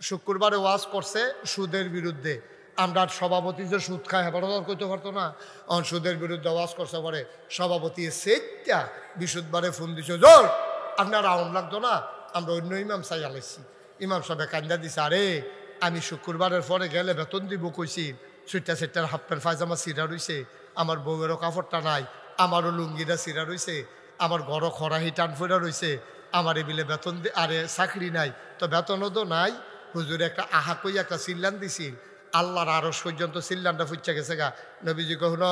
শুক্রবারে ওয়াজ করছে সুদের বিরুদ্ধে। আমরা সভাপতি যে সুদ খায় হেফাজত করতে পারতো না, সুদের বিরুদ্ধে ওয়াজ করছে পরে সভাপতি সেইটা বিশুদ্ধবারে ফোন দিছে, জোর আপনার রাউন্ড লাগতো না, আমরা অন্য ইমাম চাই আলাইছি। ইমাম সাহেব কান্দা দিছে, আরে আমি শুক্রবারের পরে গেলে বেতন দিব কইছি, সুইটা সেটার হাফ প্যান্ট পায়জামা সিরা রইছে, আমার বউয়েরও কাপড়টা নাই, আমারও লুঙ্গিটা সিরা রইছে, আমার ঘরও খরাহি টান ফেরা রইছে, আমার এবিলে বেতন আরে চাকরি নাই, তো বেতনও তো নাই। হুজুরে একটা আহা কই একটা সিল্লান দিছি, আল্লাহর আরশ পর্যন্ত সিল্লানটা ফুচ্চা গেছে গা। নবীজি কখনো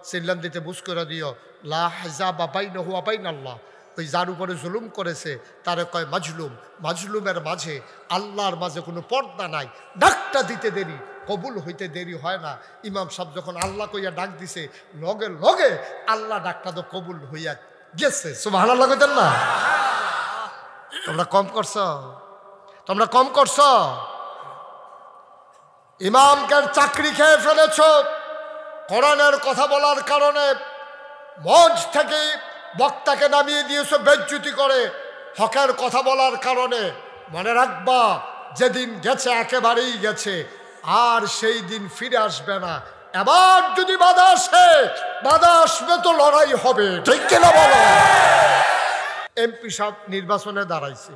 সিল্লান দিতে বুঝ করে দিও, লা হাজাবা বাইনাহু ওয়া বাইনাল্লাহ, ওই যার উপরে জুলুম করেছে তারে কয় মাজলুম, মাজলুমের মাঝে আল্লাহর মাঝে কোনো পর্দা নাই, ডাকটা দিতে দেরি কবুল হইতে দেরি হয় না। ইমাম সাহেব যখন আল্লাহ কইয়া ডাক দিছে, লগে লগে আল্লাহ ডাকটা তো কবুল হইয়া গেছে। সুবহানাল্লাহ কইতেন না? তোমরা কম করছো, তোমরা কম করছো। ইমামকে চাকরি খেয়ে ফেলেছ কোরআনের কথা বলার কারণে, মঞ্চ থেকে বক্তাকে নামিয়ে দিয়েছ বেজ্জতি করে হকের কথা বলার কারণে। মনে রাখবা, যেদিন গেছে একেবারেই গেছে, আর সেই দিন ফিরে আসবে না। এবার যদি বাধা আসে, বাধা আসবে তো লড়াই হবে, ঠিক কিনা বলো? এমপি সাহেব নির্বাচনে দাঁড়াইছে,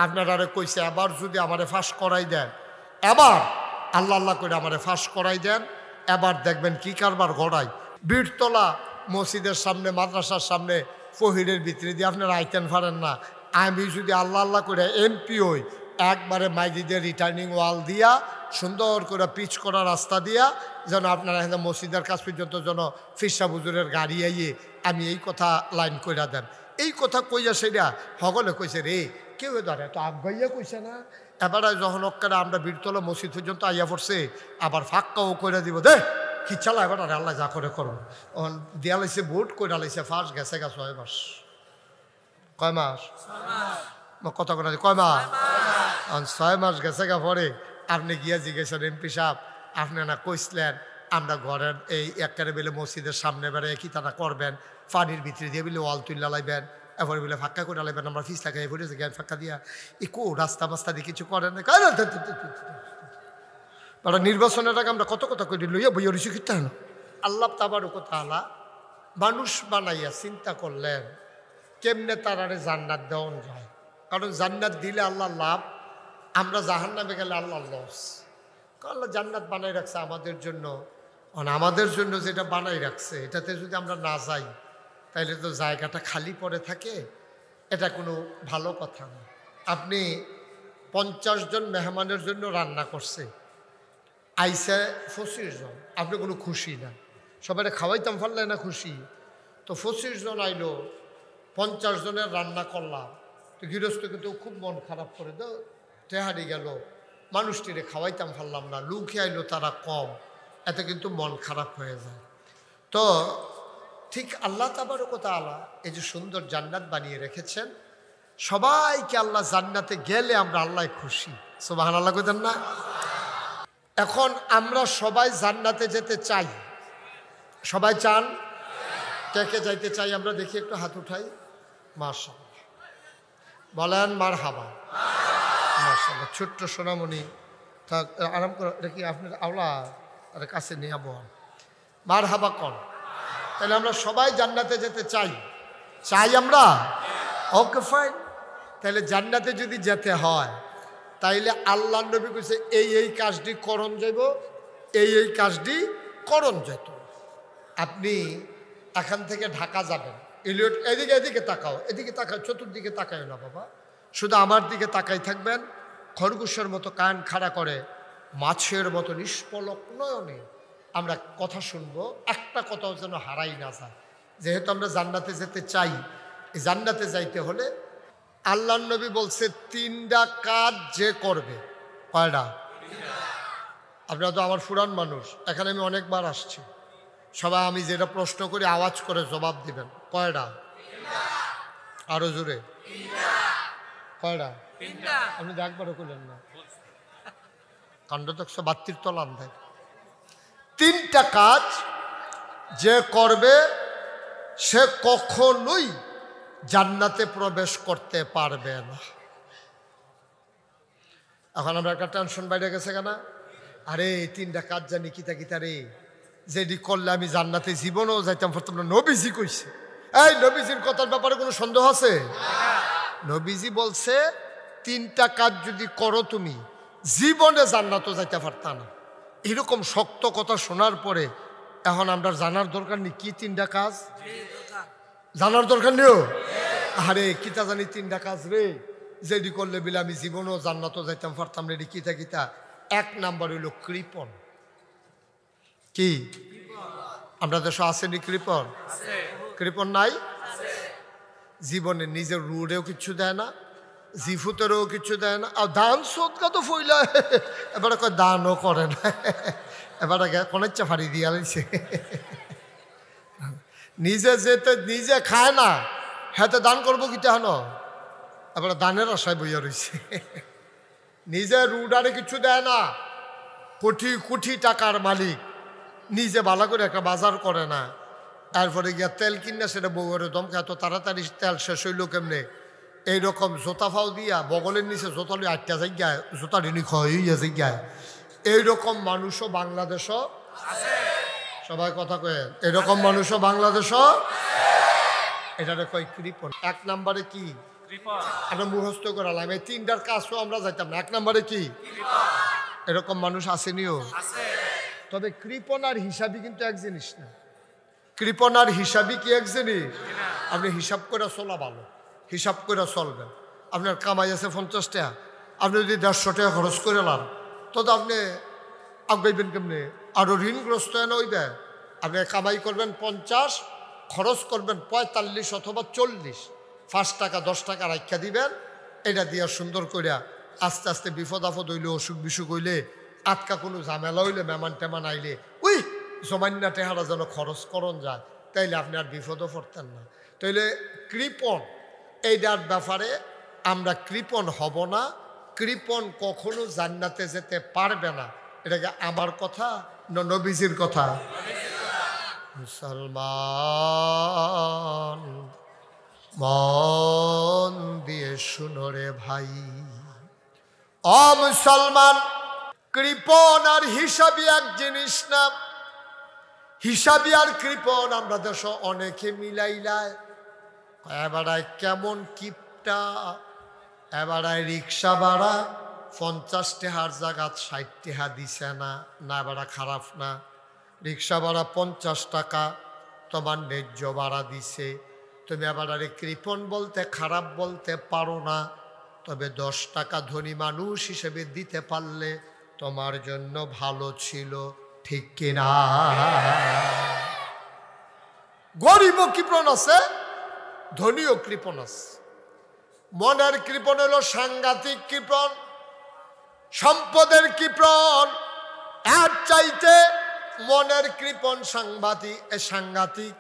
আপনারা কইছে এবার যদি আমারে ফাঁস করাই দেন, এবার আল্লাহ আল্লাহ করে আমারে ফাঁস করাই দেন, এবার দেখবেন কি কারবার গড়াই। বীরতলা মসজিদের সামনে, মাদ্রাসার সামনে ফহিরের ভিতরে দিয়ে আপনারা আইতেন পারেন না। আমি যদি আল্লাহ আল্লাহ করে এমপি হই, একবারে মাইজিদের রিটার্নিং ওয়াল দিয়া, সুন্দর করে পিচ করা রাস্তা দিয়া, যেন আপনারা এখানে মসজিদের কাছ পর্যন্ত যেন ফিরসা হুজুরের গাড়ি আইয়ে আমি এই কথা লাইন কইরা দেন। এই কথা কইয়া সেটা সকলে কইছে, রে কেউ ধরে তো আগাইয়া কইছে না। এবারে যখন অক্কারে আমরা বীরতলা মসজিদ পর্যন্ত আইয়া পড়ছে, আবার ফাঁক্কাও করে দিব, দে কি চালা এবার আল্লাহ যা করে করো। দিয়া লাইছে ভোট কইরা লাইছে, ফাঁস গেছে গা 6 মাস। কয় মাস? কত করে কয় মাস? 6 মাস গেছে গা। পরে আপনি গিয়া জিজ্ঞেসেন, এমপি সাহেব আপনি না কইসলেন আমরা ঘরের এই একেবারে বেলে মসজিদের সামনে বেড়ে কি তারা করবেন, পানির ভিতরে দিয়ে বলে ওয়াল তুলে লাইবেন, এবারে বলে ফাঁকা করে লাইবেন, আমরা ফিস লাগাই পড়েছে জ্ঞান ফাঁকা দিয়া এই কো রাস্তা মাস্তা দিয়ে কিছু করেন না। নির্বাচনের আগে আমরা কত কথা করি লইয়া বইয়া রুচি করতে হয় না। আল্লাহ তাবারক ওয়া তাআলা মানুষ বানাইয়া চিন্তা করলেন কেমনে তারারে জান্নাত দেওয়া যায়। কারণ জান্নাত দিলে আল্লাহ লাভ, আমরা জাহান্নামে গেলে আল্লাহ লস। আল্লাহ জান্নাত বানাই রাখছে আমাদের জন্য, আমাদের জন্য যেটা বানাই রাখছে এটাতে যদি আমরা না যাই তাইলে তো জায়গাটা খালি পড়ে থাকে, এটা কোনো ভালো কথা না। আপনি 50 জন মেহমানের জন্য রান্না করছে, আইসে 25 জন, আপনি কোনো খুশি না, সবাই খাওয়াইতাম পারলে না খুশি। তো 25 জন আইলো, 50 জনের রান্না করলাম, তো গৃহস্থ কিন্তু খুব মন খারাপ করে দাও, টেহারি গেল, মানুষটিরে খাওয়াইতাম পারলাম না, লুকে আইলো তারা কম, এতে কিন্তু মন খারাপ হয়ে যায়। তো ঠিক আল্লাহ তাবারক ওয়া তাআলা এই যে সুন্দর জান্নাত বানিয়ে রেখেছেন, সবাইকে আল্লাহ জান্নাতে গেলে আমরা আল্লাহ খুশি। সুবহানাল্লাহ কইতেন না? এখন আমরা সবাই জান্নাতে যেতে চাই, সবাই চান? কে কে যাইতে চাই আমরা দেখি, একটু হাত উঠাই। মাশাআল্লাহ বলেন মারহাবা। মাশাআল্লাহ ছোট্ট সোনামণি, তা আরাম করে, এটা কি আপনার আওলা আর কাছে নিয়ে আবহাওয়া মারহাবা কর। তাহলে আমরা সবাই জান্নাতে যেতে চাই, চাই আমরা? Okay fine. তাহলে জান্নাতে যদি যেতে হয় তাইলে আল্লাহ নবী কইছে এই এই কাজটি করণ যাইব, এই এই কাজটি করণ যেত। আপনি এখান থেকে ঢাকা যাবেন, ইলিয়ট এদিকে এদিকে তাকাও, এদিকে তাকাও, চতুর্দিকে তাকায় না বাবা, শুধু আমার দিকে তাকাই থাকবেন। খরগোশের মতো কান খাড়া করে, মাছের মতো নিষ্পলক নয়নে আমরা কথা শুনবো, একটা কথাও যেন হারাই না যায়। যেহেতু আমরা জান্নাতে যেতে চাই, এই জান্নাতে যাইতে হলে আল্লাহর নবী বলছে 3টা কাজ যে করবে। কয়টা? আপনারা তো আমার ফুরান মানুষ, এখানে আমি অনেকবার আসছি, সবাই আমি যেটা প্রশ্ন করি আওয়াজ করে জবাব দিবেন। কয়টা? আরো জোরে। কয়টা? আপনি একবারও করলেন না, কাণ্ড তো 132 তলান দেয়। 3টা কাজ যে করবে সে কখনোই জান্নাতে প্রবেশ করতে পারবে না। এখন আমরা একটা টেনশন বাইরে গেছে কেন? আরে এই 3টা কাজ জানি কিতা কিতা রে, যেটি করলে আমি জান্নাতে জীবনও যাইতাম পারতাম না। নবীজি কইছে। এই নবীজির কথার ব্যাপারে কোনো সন্দেহ আছে? নবীজি বলছে 3টা কাজ যদি করো তুমি জীবনে জান্নাতও যাইতে পারতা না। এরকম শক্ত কথা শোনার পরে এখন আমরা জানার দরকার নেই কি 3টা কাজ? জানার দরকার নেই? আরে কিতা জানি 3টা কাজ রে, যেটি করলে বলে আমি জীবনও জান্নাতও যাইতাম পারতাম না। কিতা কিতা? 1 নাম্বার হইল কৃপণ। কি আমরা দেশে আসেনি কৃপণ? কৃপণ নাই? জীবনে নিজের রুডেও কিছু দেয় না, জিফুতেরও কিছু দেয় না, আর দান সদকা তো ফইলা এবারে কয় দানও করে না, এবারে কোনাচ্চা ফাড়ি দিয়া লাইছে। নিজে যেতে নিজে খায় না, হাতে দান করবো কি তেহন, এবারে দানের আশায় বইয়া রয়েছে। নিজে রুডারে কিছু দেয় না, কোটি কোটি টাকার মালিক, নিজে ভালো করে একটা বাজার করে না, তারপরে গিয়া তেল কিনা সেটা বউয়ের দমকে এত তাড়াতাড়ি তেল শেষ হইল কেমনে, এইরকম জোতা ফাও দিয়া বগলের নিচে জোতালি 8টা জায়গায় জোতা ঋণী হইয়া জায়গায়, এইরকম মানুষও বাংলাদেশও সবাই কথা কয়ে, এরকম মানুষও বাংলাদেশও, এটারে কয় কৃপণ। 1 নাম্বারে কি? আমরা মুখস্থ করালাম, এই 3টার কাজও আমরা যাইতাম না। 1 নাম্বারে কি? এরকম মানুষ আসেনিও। তবে কৃপণ আর হিসাবই কিন্তু এক জিনিস না। কৃপণ আর হিসাবই কি এক জিনিস? আপনি হিসাব করে চলা ভালো, হিসাব করে চলবেন। আপনার কামাই আছে 50 টাকা, আপনি যদি 150 টাকা খরচ করে লান, তো আপনি আগাইবেন কেমনে? আরও ঋণগ্রস্ত এনে হইবে। আপনি কামাই করবেন 50, খরচ করবেন 45 অথবা 40, 5 টাকা 10 টাকা রাখা দিবেন। এটা দিয়া সুন্দর করিয়া আস্তে আস্তে বিপদ আপদ হইলে, অসুখ বিসুখ হইলে, আটকা কোনো ঝামেলা হইলে, মেহমান টেমান আইলে ওই জমান্না টেহারা যেন খরচ করন যায়, তাইলে আপনি আর বিপদও পড়তেন না। তাইলে কৃপণ এইটার ব্যাপারে আমরা কৃপণ হব না। কৃপণ কখনো জান্নাতে যেতে পারবে না। এটাকে আমার কথা না নবীজির কথা? মুসলমান মন দিয়ে শুনো রে ভাই, ও মুসলমান, কৃপণ আর হিসাবি এক জিনিস না। হিসাবি আর কৃপণ আমরা দেশ অনেকে মিলাইলায়, এবারায় কেমন কিপটা, এবারায় রিক্সা ভাড়া 50 টাকার জায়গাত 60 টাকা দিছে না, না এবারা খারাপ না। রিক্সা ভাড়া 50 টাকা তোমার ন্যায্য ভাড়া দিছে, তুমি এবারে কৃপণ বলতে খারাপ বলতে পারো না। তবে 10 টাকা ধনী মানুষ হিসেবে দিতে পারলে তোমার জন্য ভালো ছিল, ঠিক কিনা? গরিবও কৃপণ আছে, ধনীও কৃপণ আছে। মনের কৃপণ হলো সাংঘাতিক কৃপণ, সম্পদের কৃপণ এর চাইতে মনের কৃপণ সাংঘাতিক।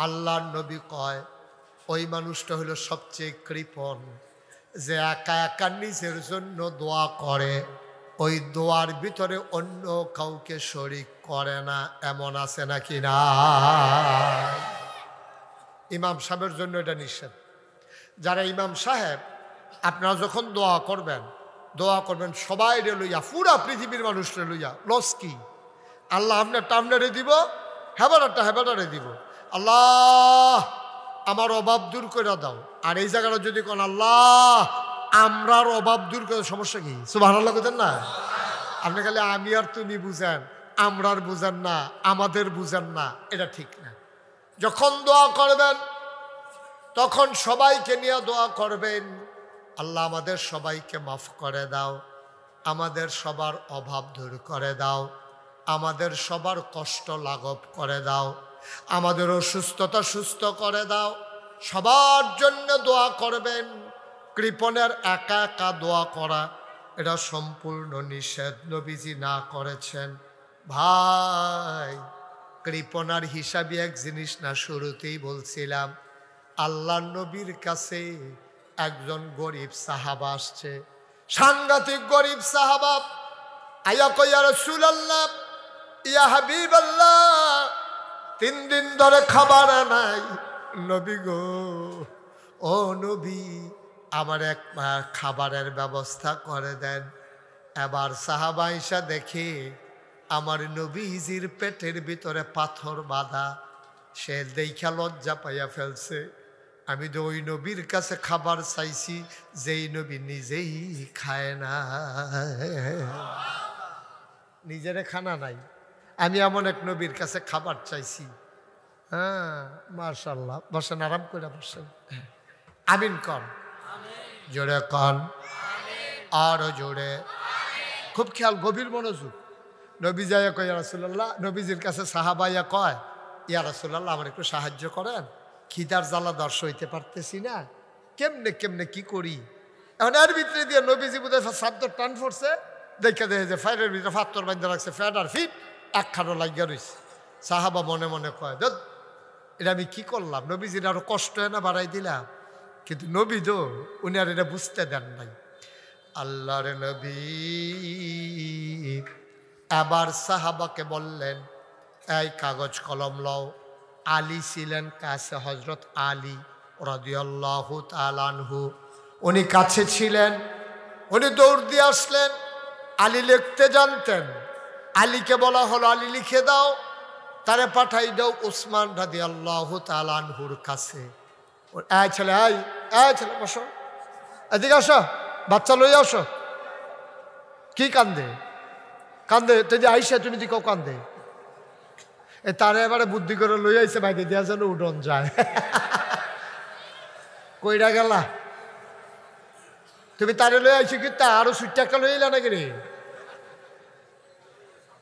আল্লাহর নবী কয় ওই মানুষটা হলো সবচেয়ে কৃপণ যে একা একা নিজের জন্য দোয়া করে, ওই দোয়ার ভিতরে অন্য কাউকে শরিক করে না। এমন আছে নাকি না? ইমাম সাহেবের জন্য এটা নিষেধ। যারা ইমাম সাহেব, আপনারা যখন দোয়া করবেন সবাই রে লইয়া, পুরা পৃথিবীর মানুষরে লইয়া। লস কি? আল্লাহ আপনারটা আপনারে দিব, হেবারটা হেবারে দিব। আল্লাহ আমার অভাব দূর করে দাও। আর এই জায়গাটা যদি কোন আল্লাহ আমরার অভাব দূর করে, সমস্যা কি? সুবহানাল্লাহ কইতেন না? আপনি খালি আমি আর তুমি বুঝেন, আমরার বুঝেন না, আমাদের বুঝেন না, এটা ঠিক না। যখন দোয়া করবেন তখন সবাইকে নিয়ে দোয়া করবেন। আল্লাহ আমাদের সবাইকে মাফ করে দাও, আমাদের সবার অভাব দূর করে দাও, আমাদের সবার কষ্ট লাঘব করে দাও, আমাদের অসুস্থতা সুস্থ করে দাও। সবার জন্য দোয়া করবেন। কৃপণের একা একা দোয়া করা এটা সম্পূর্ণ নিষেধ, নবীজি না করেছেন। ভাই, কৃপণার হিসাবে এক জিনিস না, শুরুতেই বলছিলাম। আল্লাহ নবীর কাছে একজন গরিব সাহাবা আসছে, সাংঘাতিক গরিব সাহাবা। আয়া কইয়া রাসূলুল্লাহ, ইয়া হাবিবাল্লাহ, 3 দিন ধরে খাবার নাই। নবী গো, ও নবী, আমার এক খাবারের ব্যবস্থা করে দেন। এবার সাহাবা আয়েশা দেখে আমার নবীজির পেটের ভিতরে পাথর বাঁধা। সে দেখা লজ্জা পাইয়া ফেলছে। আমি তো ওই নবীর কাছে খাবার চাইছি যেই নবী নিজেই খায় না, নিজের খানা নাই। আমি এমন এক নবীর কাছে খাবার চাইছি। হ্যাঁ, মাশাআল্লাহ। বসেন, আরাম করে বসেন। আমিন কন, জোরে কন, আরো জোরে। খুব খেয়াল, গভীর মনোযোগ। নবী যাইয়া কয়, ইয়া রাসূলুল্লাহ, নবীজির কাছে সাহাবাইয়া কয়, ইয়া রাসূলুল্লাহ আমার একটু সাহায্য করেন, খিদার জ্বালা দর্শ হইতে পারতেছি না, কেমনে কেমনে কি করি। এখন এর ভিতরে দিয়ে নবীজি বোধহয় সাদ্য টান পড়ছে, দেখে দেখে যে ফায়ারের ভিতরে ফাত্তর বান্ধা রাখছে, ফ্যাট আর ফিট একখানো লাগিয়া রয়েছে। সাহাবা মনে মনে কয়, ধুৎ, এটা আমি কি করলাম, নবীজির আরো কষ্ট হয় না বাড়াই দিলাম। কিন্তু নবী তো উনি আর এটা বুঝতে দেন নাই। আল্লাহর নবী আবার সাহাবাকে বললেন, এই কাগজ কলম লও। আলী ছিলেন কাছে, হজরত আলী রাদিয়াল্লাহু তাআলা আনহু, উনি কাছে ছিলেন। উনি দৌড় দিয়ে আসলেন। আলী লিখতে জানতেন। আলীকে বলা হলো, আলী লিখে দাও, তারে পাঠাই দাও উসমান রাদিয়াল্লাহু তাআলা আনহুর কাছে। এই ছেলে, এই ছেলে, বসো, এদিকে আসো, বাচ্চা লইয়া আসো। কি কান্দে কান্দে তো যে আইসা, তুমি দিকে কান্দে। এ তারে এবারে বুদ্ধি করে লই আইসে, বাইরে দেওয়া যেন উডন যায়। কইরা গেলা তুমি, তারে লই আইসি কি তা আরো সুইট টাকা লই এলা নাকি রে?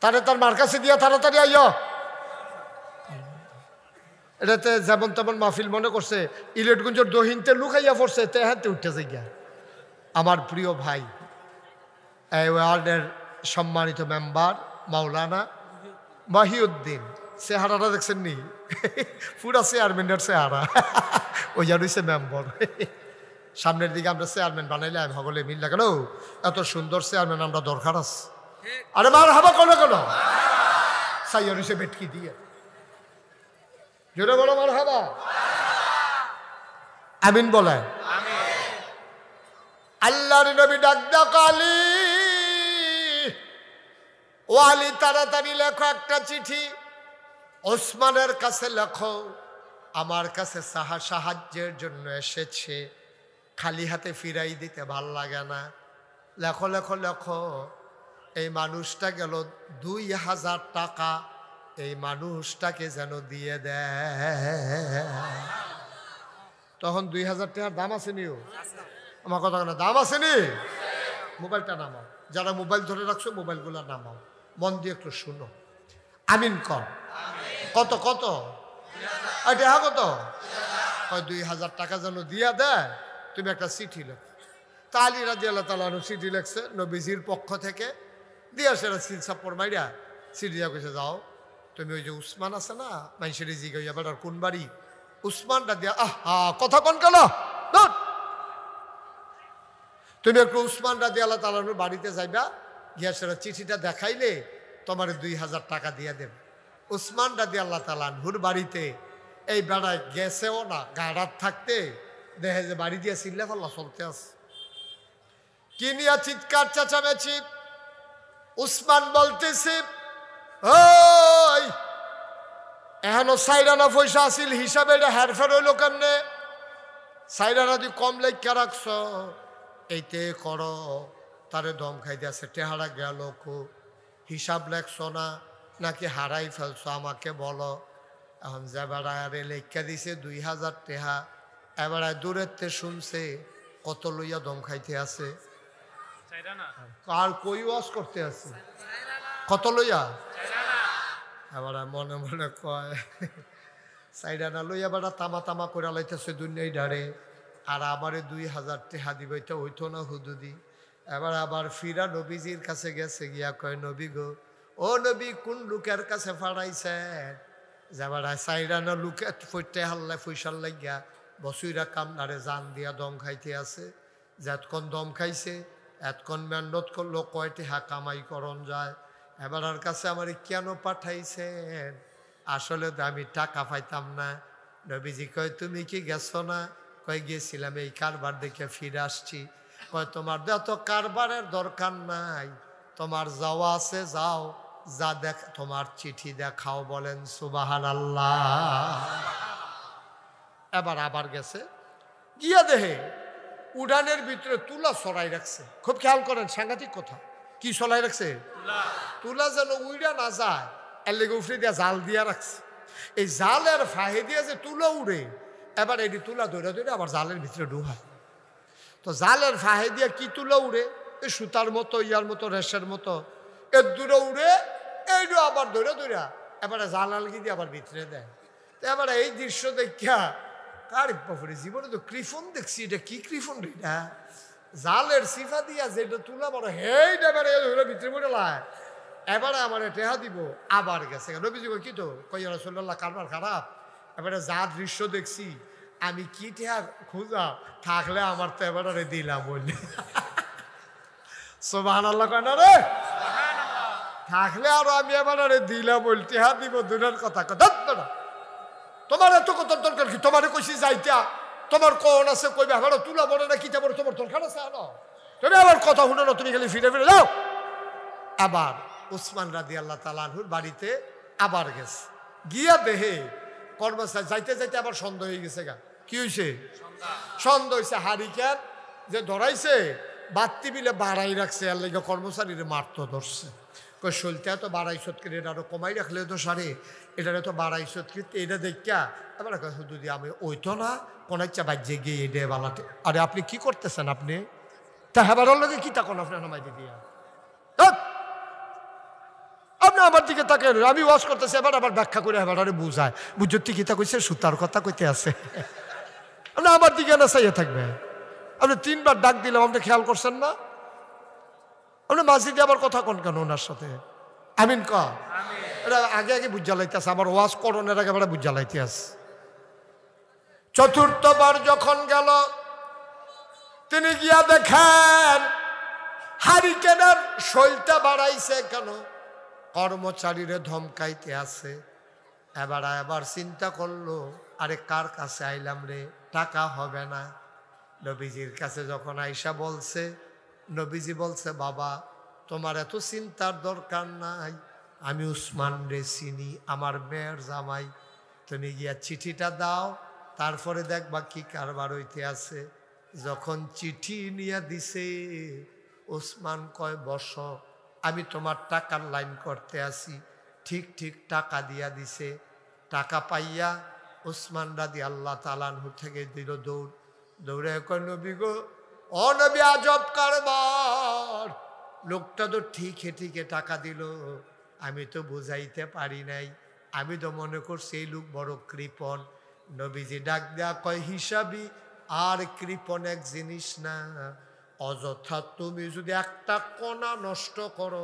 তারে তার মার কাছে দিয়া তাড়াতাড়ি আইয়। এটাতে যেমন তেমন মাহফিল মনে করছে, ইলেটগুঞ্জের দহিনতে লুকাইয়া পড়ছে, তে হাতে উঠতেছে গিয়া। আমার প্রিয় ভাই, এই ওয়ার্ডের সম্মানিত মেম্বার মাওলানা মহিউদ্দিন, চেহারাটা দেখছেন নি? পুরা চেয়ারম্যানের চেহারা। ওই আর হইছে মেম্বার। সামনের দিকে আমরা চেয়ারম্যান বানাইলে আমি সকলে মিল লাগাল, এত সুন্দর চেয়ারম্যান আমরা দরকার আছে। আরে মার হাবা কোনো কোনো সাইয়ার হইছে বেটকি দিয়ে, জোরে বলো মার হাবা। আমিন বলে। আল্লাহর নবী ডাক ডাক, আলী, ও আলী, তাড়াতাড়ি লেখো একটা চিঠি, ওসমানের কাছে লেখো, আমার কাছে সাহায্যের জন্য এসেছে, খালি হাতে ফিরাই দিতে ভাল লাগে না। লেখো লেখো লেখো। এই মানুষটা গেল 2000 টাকা, এই মানুষটাকে যেন দিয়ে দেয়। তখন 2000 টাকার দাম আসেনি? আমার কথা না, দাম আসেনি? মোবাইলটা নামাও, যারা মোবাইল ধরে রাখছো মোবাইলগুলো নামাও, মন দিয়ে একটু শুনো। আমিন কর। কত কত? এটা কত? 2000 টাকা যেন দিয়া দেয়, তুমি একটা চিঠি লেখো। তা আলী রাদিয়াল্লাহু তাআলা আনহু চিঠি লেখছে নবীজির পক্ষ থেকে, দিয়া সেটা সিল সাপ্পর মাইরা চিঠি দিয়া কইছে, যাও তুমি ওই যে উসমান আছে না, মাইশের জিগাইয়া বেটার কোন বাড়ি, উসমান রাদিয়া, কথা কোন কেন, তুমি একটু উসমান রাদিয়াল্লাহু তাআলা আনহুর বাড়িতে যাইবা, গিয়া সেটা চিঠিটা দেখাইলে তোমার 2000 টাকা দিয়ে দেবে। উসমান রাদিয়াল্লাহু তাআলা আনহুর বাড়িতে এই বেড়ায় গেছেও না, গাড়ার থাকতে দেখে যে বাড়ি দিয়ে চিল্লা ফাল্লা চলতে আছে। কি নিয়ে চিৎকার চেঁচামেচি? উসমান বলতেছে, ওই এখনো 4 আনা পয়সা আসিল, হিসাবে এটা হেরফের হইল কেমনে? 4 আনা তুই কম লেখা রাখছ, এইতে করো। তারে দম খাইতে আছে, টেহারা গেল, হিসাব লেখছ না নাকি হারাই ফেলছো আমাকে বলো। এখন যে বেড়ায় লেখা দিছে 2000 টাকা, এবার দূরের তে শুনছে কত লইয়া দম খাইতে আছে, আর কই ওয়াজ করতে আছে, কত লইয়া। এবার মনে মনে কয়, 4 আনা লইয়া বেড়া তামা তামা করে লাইতেছে দুনিয়ায় ডারে, আর আমারে 2000 টাকা দিবে, এটা হইতো না হুদুদি। এবার আবার ফিরা নবীজির কাছে গেছে, গিয়া কয়, নবী গো, ও নবী, কোন লোকের কাছে ফাড়াইছেন? যাবার 4 আনা লোকে ফইতে হাল্লায় পয়সার লাগিয়া বসুইরা কামনারে জান দিয়া দম খাইতে আছে। যেতক্ষণ দম খাইছে এতক্ষণ মেহনত করলো, কয়টি কামাই করন যায়। এবার আর কাছে আমার কেন পাঠাইছেন? আসলে তো আমি টাকা পাইতাম না। নবীজি কয়, তুমি কি গেছো না? কয়, গেছিলাম, এই কারবার দেখে ফিরে আসছি। কয় তোমার দেহ তো কারবারের দরকার নাই, তোমার যাওয়া আছে যাও, যা দেখ তোমার চিঠি দেখাও, বলেন সুবহানাল্লাহ। এবার আবার গেছে, গিয়া দেহে উড়ানের ভিতরে তুলা ছড়াই রাখছে। খুব খেয়াল করেন, সাংঘাতিক কথা। কি ছড়াই রাখছে? তুলা যেন উড়া না যায় এর লেগে উফরে দিয়া জাল দিয়া রাখছে। এই জালের ফাহে দিয়ে যে তুলা উড়ে, এবার এটি তুলা ধরে ধরে আবার জালের ভিতরে ঢুকায়। তো জালের ফাহে দিয়ে কি তুলা উড়ে? এই সুতার মতো, ইয়ার মতো, রেশের মতো এর দূরে উড়ে, এইটা আবার ধরে ধরে এবারে জাল আলগি দিয়ে আবার ভিতরে দেয়। তো এবারে এই দৃশ্য দেখা কার বাপরে, জীবনে তো কৃপন দেখছি, এটা কি কৃপন রে? এটা জালের সিফা দিয়া যেটা তুলা বড় হেইটা এবারে ভিতরে পড়ে লাই। এবারে আমার টেহা দিব, আবার গেছে। নবীজি কই কি তো কই রাসূলুল্লাহ কারবার খারাপ, এবারে যা দৃশ্য দেখছি আমি কি টেহা খুঁজা থাকলে আমার তো এবারে দিলাম বললে। সুবহানাল্লাহ কয় না রে? থাকলে আরো আমি এবারে দিলাম বল, টেহা দিব দূরের কথা। কথা তোমার এত কত দরকার কি? তোমার কইছি যাইতা, তোমার কোন আছে কইবে আবার তুলা বড় না কিতা বড়, তোমার দরকার আছে আনো? তুমি আবার কথা শুনো না, তুমি খালি ফিরে ফিরে যাও। আবার উসমান রাদিয়াল্লাহু তাআলা আনহুর বাড়িতে আবার গেছে, গিয়া দেহে কর্মচারী যাইতে যাইতে আবার সন্দেহ হয়ে গেছে। গা কি হয়েছে? সন্দেহ হয়েছে হারিকেন যে ধরাইছে বাত্তি বিলে বাড়াই রাখছে, আর লেগে কর্মচারীরে মারতো ধরছে। কই শৈলটা তো বাড়াইছত করে, এটা আরো কমাই রাখলে তো সারে, এটা তো বাড়াইছত কিন্তু এটা দেখা এবার যদি আমি ওইতো না কোন ইচ্ছা বাজ্যে গিয়ে এডে বালাতে। আরে আপনি কি করতেছেন? আপনি তা হেবার লগে কি তখন আপনার নামাই দিয়া আপনি আমার দিকে তাকে, আমি ওয়াশ করতেছি, এবার আবার ব্যাখ্যা করে এবার বুঝায়, বুঝতে কিতা কইছে, সুতার কথা কইতে আছে। আপনি আমার দিকে না চাইয়ে থাকবে। আপনি 3 বার ডাক দিলাম, আপনি খেয়াল করছেন না? আপনি মাঝিদে আবার কথা কোন কেন ওনার সাথে? আমিন ক এটা আগে আগে বুঝা লাইতেছে, আমার ওয়াজ করণের আগে আবার বুঝা লাইতে আছে। চতুর্থবার যখন গেল, তিনি গিয়া দেখেন হারিকেনের শৈলটা বাড়াইছে কেন? কর্মচারীরে ধমকাইতে আছে। এবার চিন্তা করলো, আরে কার কাছে আইলাম রে, টাকা হবে না। নবীজির কাছে যখন আইসা বলছে, নবীজি বলছে, বাবা তোমার এত চিন্তার দরকার নাই, আমি উসমান রে চিনি, আমার মেয়ের জামাই, তুমি গিয়া চিঠিটা দাও, তারপরে দেখবা কি কারবার হইতে আছে। যখন চিঠি নিয়ে দিছে, উসমান কয় বস, আমি তোমার টাকার লাইন করতে আসি। ঠিক ঠিক টাকা দিয়া দিছে। টাকা পাইয়া উসমান রাদিয়াল্লাহু তাআলা আনহু থেকে দিল দৌড়, দৌড়ে কয় নবী গো, ও নবী আজব কারবার, লোকটা তো ঠিকই ঠিকই টাকা দিল, আমি তো বুঝাইতে পারি নাই, আমি তো মনে করছি এই লোক বড় কৃপণ। নবীজি ডাক দেয়া কয়, হিসাবি আর কৃপণ এক জিনিস না, অযথা তুমি যদি একটা কণা নষ্ট করো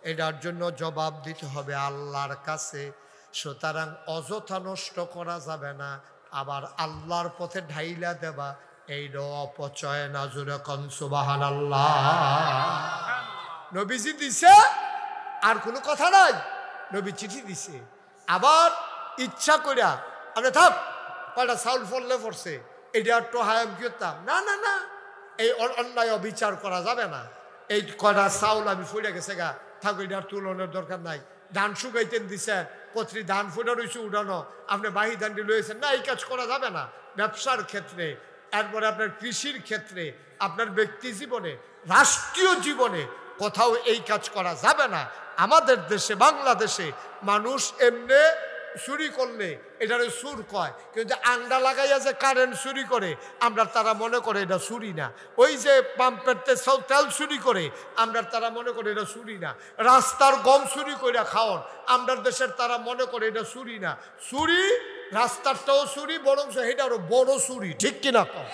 এটার জন্য জবাব দিতে হবে আল্লাহর কাছে। সুতরাং অযথা নষ্ট করা যাবে না, আবার আল্লাহর পথে ঢাইলা দেবা, এইটা অপচয় না। জোরে কোন সুবহানাল্লাহ। নবীজি দিছে, আর কোনো কথা নাই। নবী চিঠি দিছে, আবার ইচ্ছা করিয়া আপনি থাক কয়টা চাউল ফললে পড়ছে এটা একটু হায়াম করতাম না, না না, এই অন্যায় অবিচার করা যাবে না। এই কয়টা চাউল আমি ফুড়ে গেছে গা, থাক এটা তুলনের দরকার নাই। ধান শুকাইতেন দিছেন, পত্রী ধান ফুটা রয়েছে উঠানো, আপনি বাহি ধানটি লয়েছেন না, এই কাজ করা যাবে না। ব্যবসার ক্ষেত্রে, এরপরে আপনার কৃষির ক্ষেত্রে, আপনার ব্যক্তি জীবনে, রাষ্ট্রীয় জীবনে কোথাও এই কাজ করা যাবে না। আমাদের দেশে, বাংলাদেশে মানুষ এমনি চুরি করলে এটারে চুর কয়, কিন্তু আন্ডা লাগাইয়া যে কারেন্ট চুরি করে আমরা তারা মনে করে এটা চুরি না। ওই যে পাম্পের তেল চুরি করে আমরা তারা মনে করে এটা চুরি না। রাস্তার গম চুরি করে খাওয়ান আমরা দেশের তারা মনে করে এটা চুরি না। চুরি রাস্তারটাও চুরি, বরং এটা আরো বড় চুরি। ঠিক কিনা কম?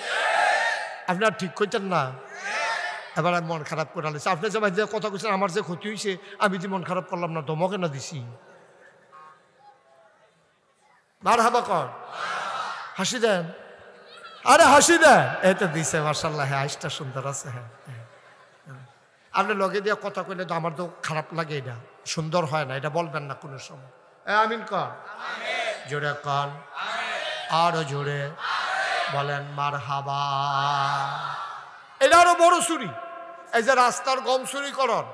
আপনার ঠিক কইতেন না? এবার আমি মন খারাপ করে আলেছি। আপনি যে ভাই যে কথা কইছেন আমার যে ক্ষতি হয়েছে, আমি যে মন খারাপ করলাম না, ধমকে না দিছি। মারহাবা কর, হাসি দেন, আরে হাসি দেন। এটা দিছে মাশাআল্লাহ, হ্যাঁ আইসটা সুন্দর আছে। হ্যাঁ আপনি লগে দিয়ে কথা কইলে তো আমার তো খারাপ লাগে, এটা সুন্দর হয় না, এটা বলবেন না কোনো সময়। আমিন কর, জোরে কন, আরো জোরে বলেন মারহাবা। এটা আরো বড় চুরি। এই যে রাস্তার গম চুরি করন,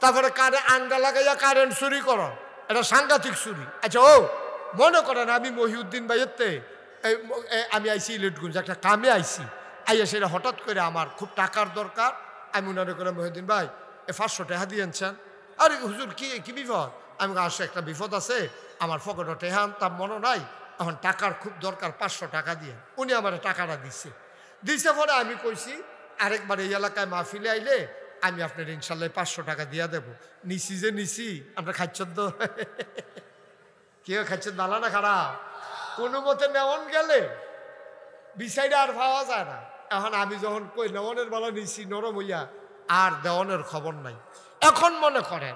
তারপরে আন্ডা লাগাইয়া কারেন্ট চুরি করন, এটা সাংঘাতিক চুরি। আচ্ছা ও মনে করেন আমি মহিউদ্দিন ভাইয়েরতে আমি আইসি ইলেটগুঞ্জ একটা কামে আইসি, আইয়া সেটা হঠাৎ করে আমার খুব টাকার দরকার। আমি মনে করে মহিউদ্দিন ভাই 500 টাকা দিয়ে আনছেন। আরে হুজুর কি বিপদ? আমি আসলে একটা বিপদ আছে, আমার পকেটে টেহা তার মনে নাই, এখন টাকার খুব দরকার, 500 টাকা দিয়ে। উনি আমার টাকাটা দিচ্ছে পরে আমি কইছি আরেকবার এই এলাকায় মাহফিলে আইলে আমি আপনার ইনশাল্লাহ 500 টাকা দিয়া দেবো। নিছি যে নিছি, আপনার খাচ্ছেন তো কেউ খাচ্ছেন দালা না খারাপ, কোনো মতে নেওয়ান গেলে বিষয়টা আর পাওয়া যায় না। এখন আমি যখন কই নেওয়ানের বেলা নিছি নরম হইয়া, আর দেওয়ানের খবর নাই। এখন মনে করেন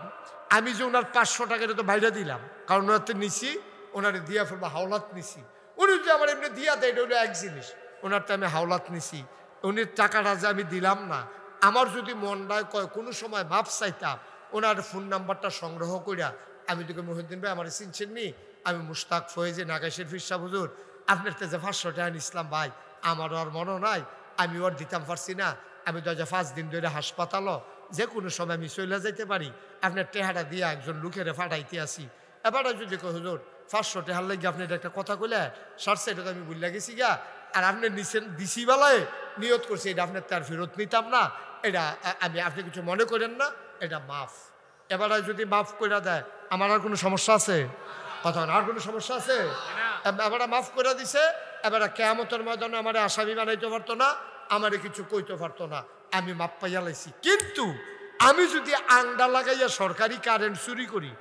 আমি যে ওনার 500 টাকাটা তো বাইরে দিলাম, কারণ ওনার তো নিছি, ওনারে দিয়া ফেলবো হাওলাত নিছি। উনি যদি আমার এমনি দিয়া দেয় এটা হলো এক জিনিস, ওনার তো আমি হাওলাত নিছি, উনি টাকাটা যে আমি দিলাম না। আমার যদি মনটায় কয় কোনো সময় মাপ চাইতাম, ওনার ফোন নাম্বারটা সংগ্রহ করিয়া আমি তোকে মহিউদ্দিন ভাই আমার চিনছেন নি, আমি মুশতাক ফয়েজে নাগাইশের ফিরসা হুজুর, আপনার তো যে 500 টাকা নিছিলাম ভাই, আমারও আর মনে নাই, আমি ওর দিতাম পারছি না, আমি তো 5 দিন ধরে হাসপাতালও, যে কোনো সময় আমি চলে যাইতে পারি, আপনার টেহাটা দিয়ে একজন লোকের ফাটাইতে আসি। এবারে যদি কই হুজুর 500 টাকার লাগে আপনি একটা কথা কইলে সারছে, এটা তো আমি ভুলে গেছি গা, আর আপনি নিছেন দিছি বেলায় নিয়ত করছি এটা আপনার তার ফেরত নিতাম না, এটা আমি আপনি কিছু মনে করেন না, এটা মাফ। এবারে যদি মাফ করে দেয় আমার আর কোনো সমস্যা আছে? কথা আর কোনো সমস্যা আছে? এবারে মাফ করে দিছে, এবারে কিয়ামতের ময়দানে আমার আসামি বানাইতে পারতো না, আমারে কিছু কইতে পারতো না, আমি মাপ পাইয়া লাইছি। কিন্তু আমি যদি আন্ডা লাগাইয়া সরকারি কারেন্ট চুরি করি,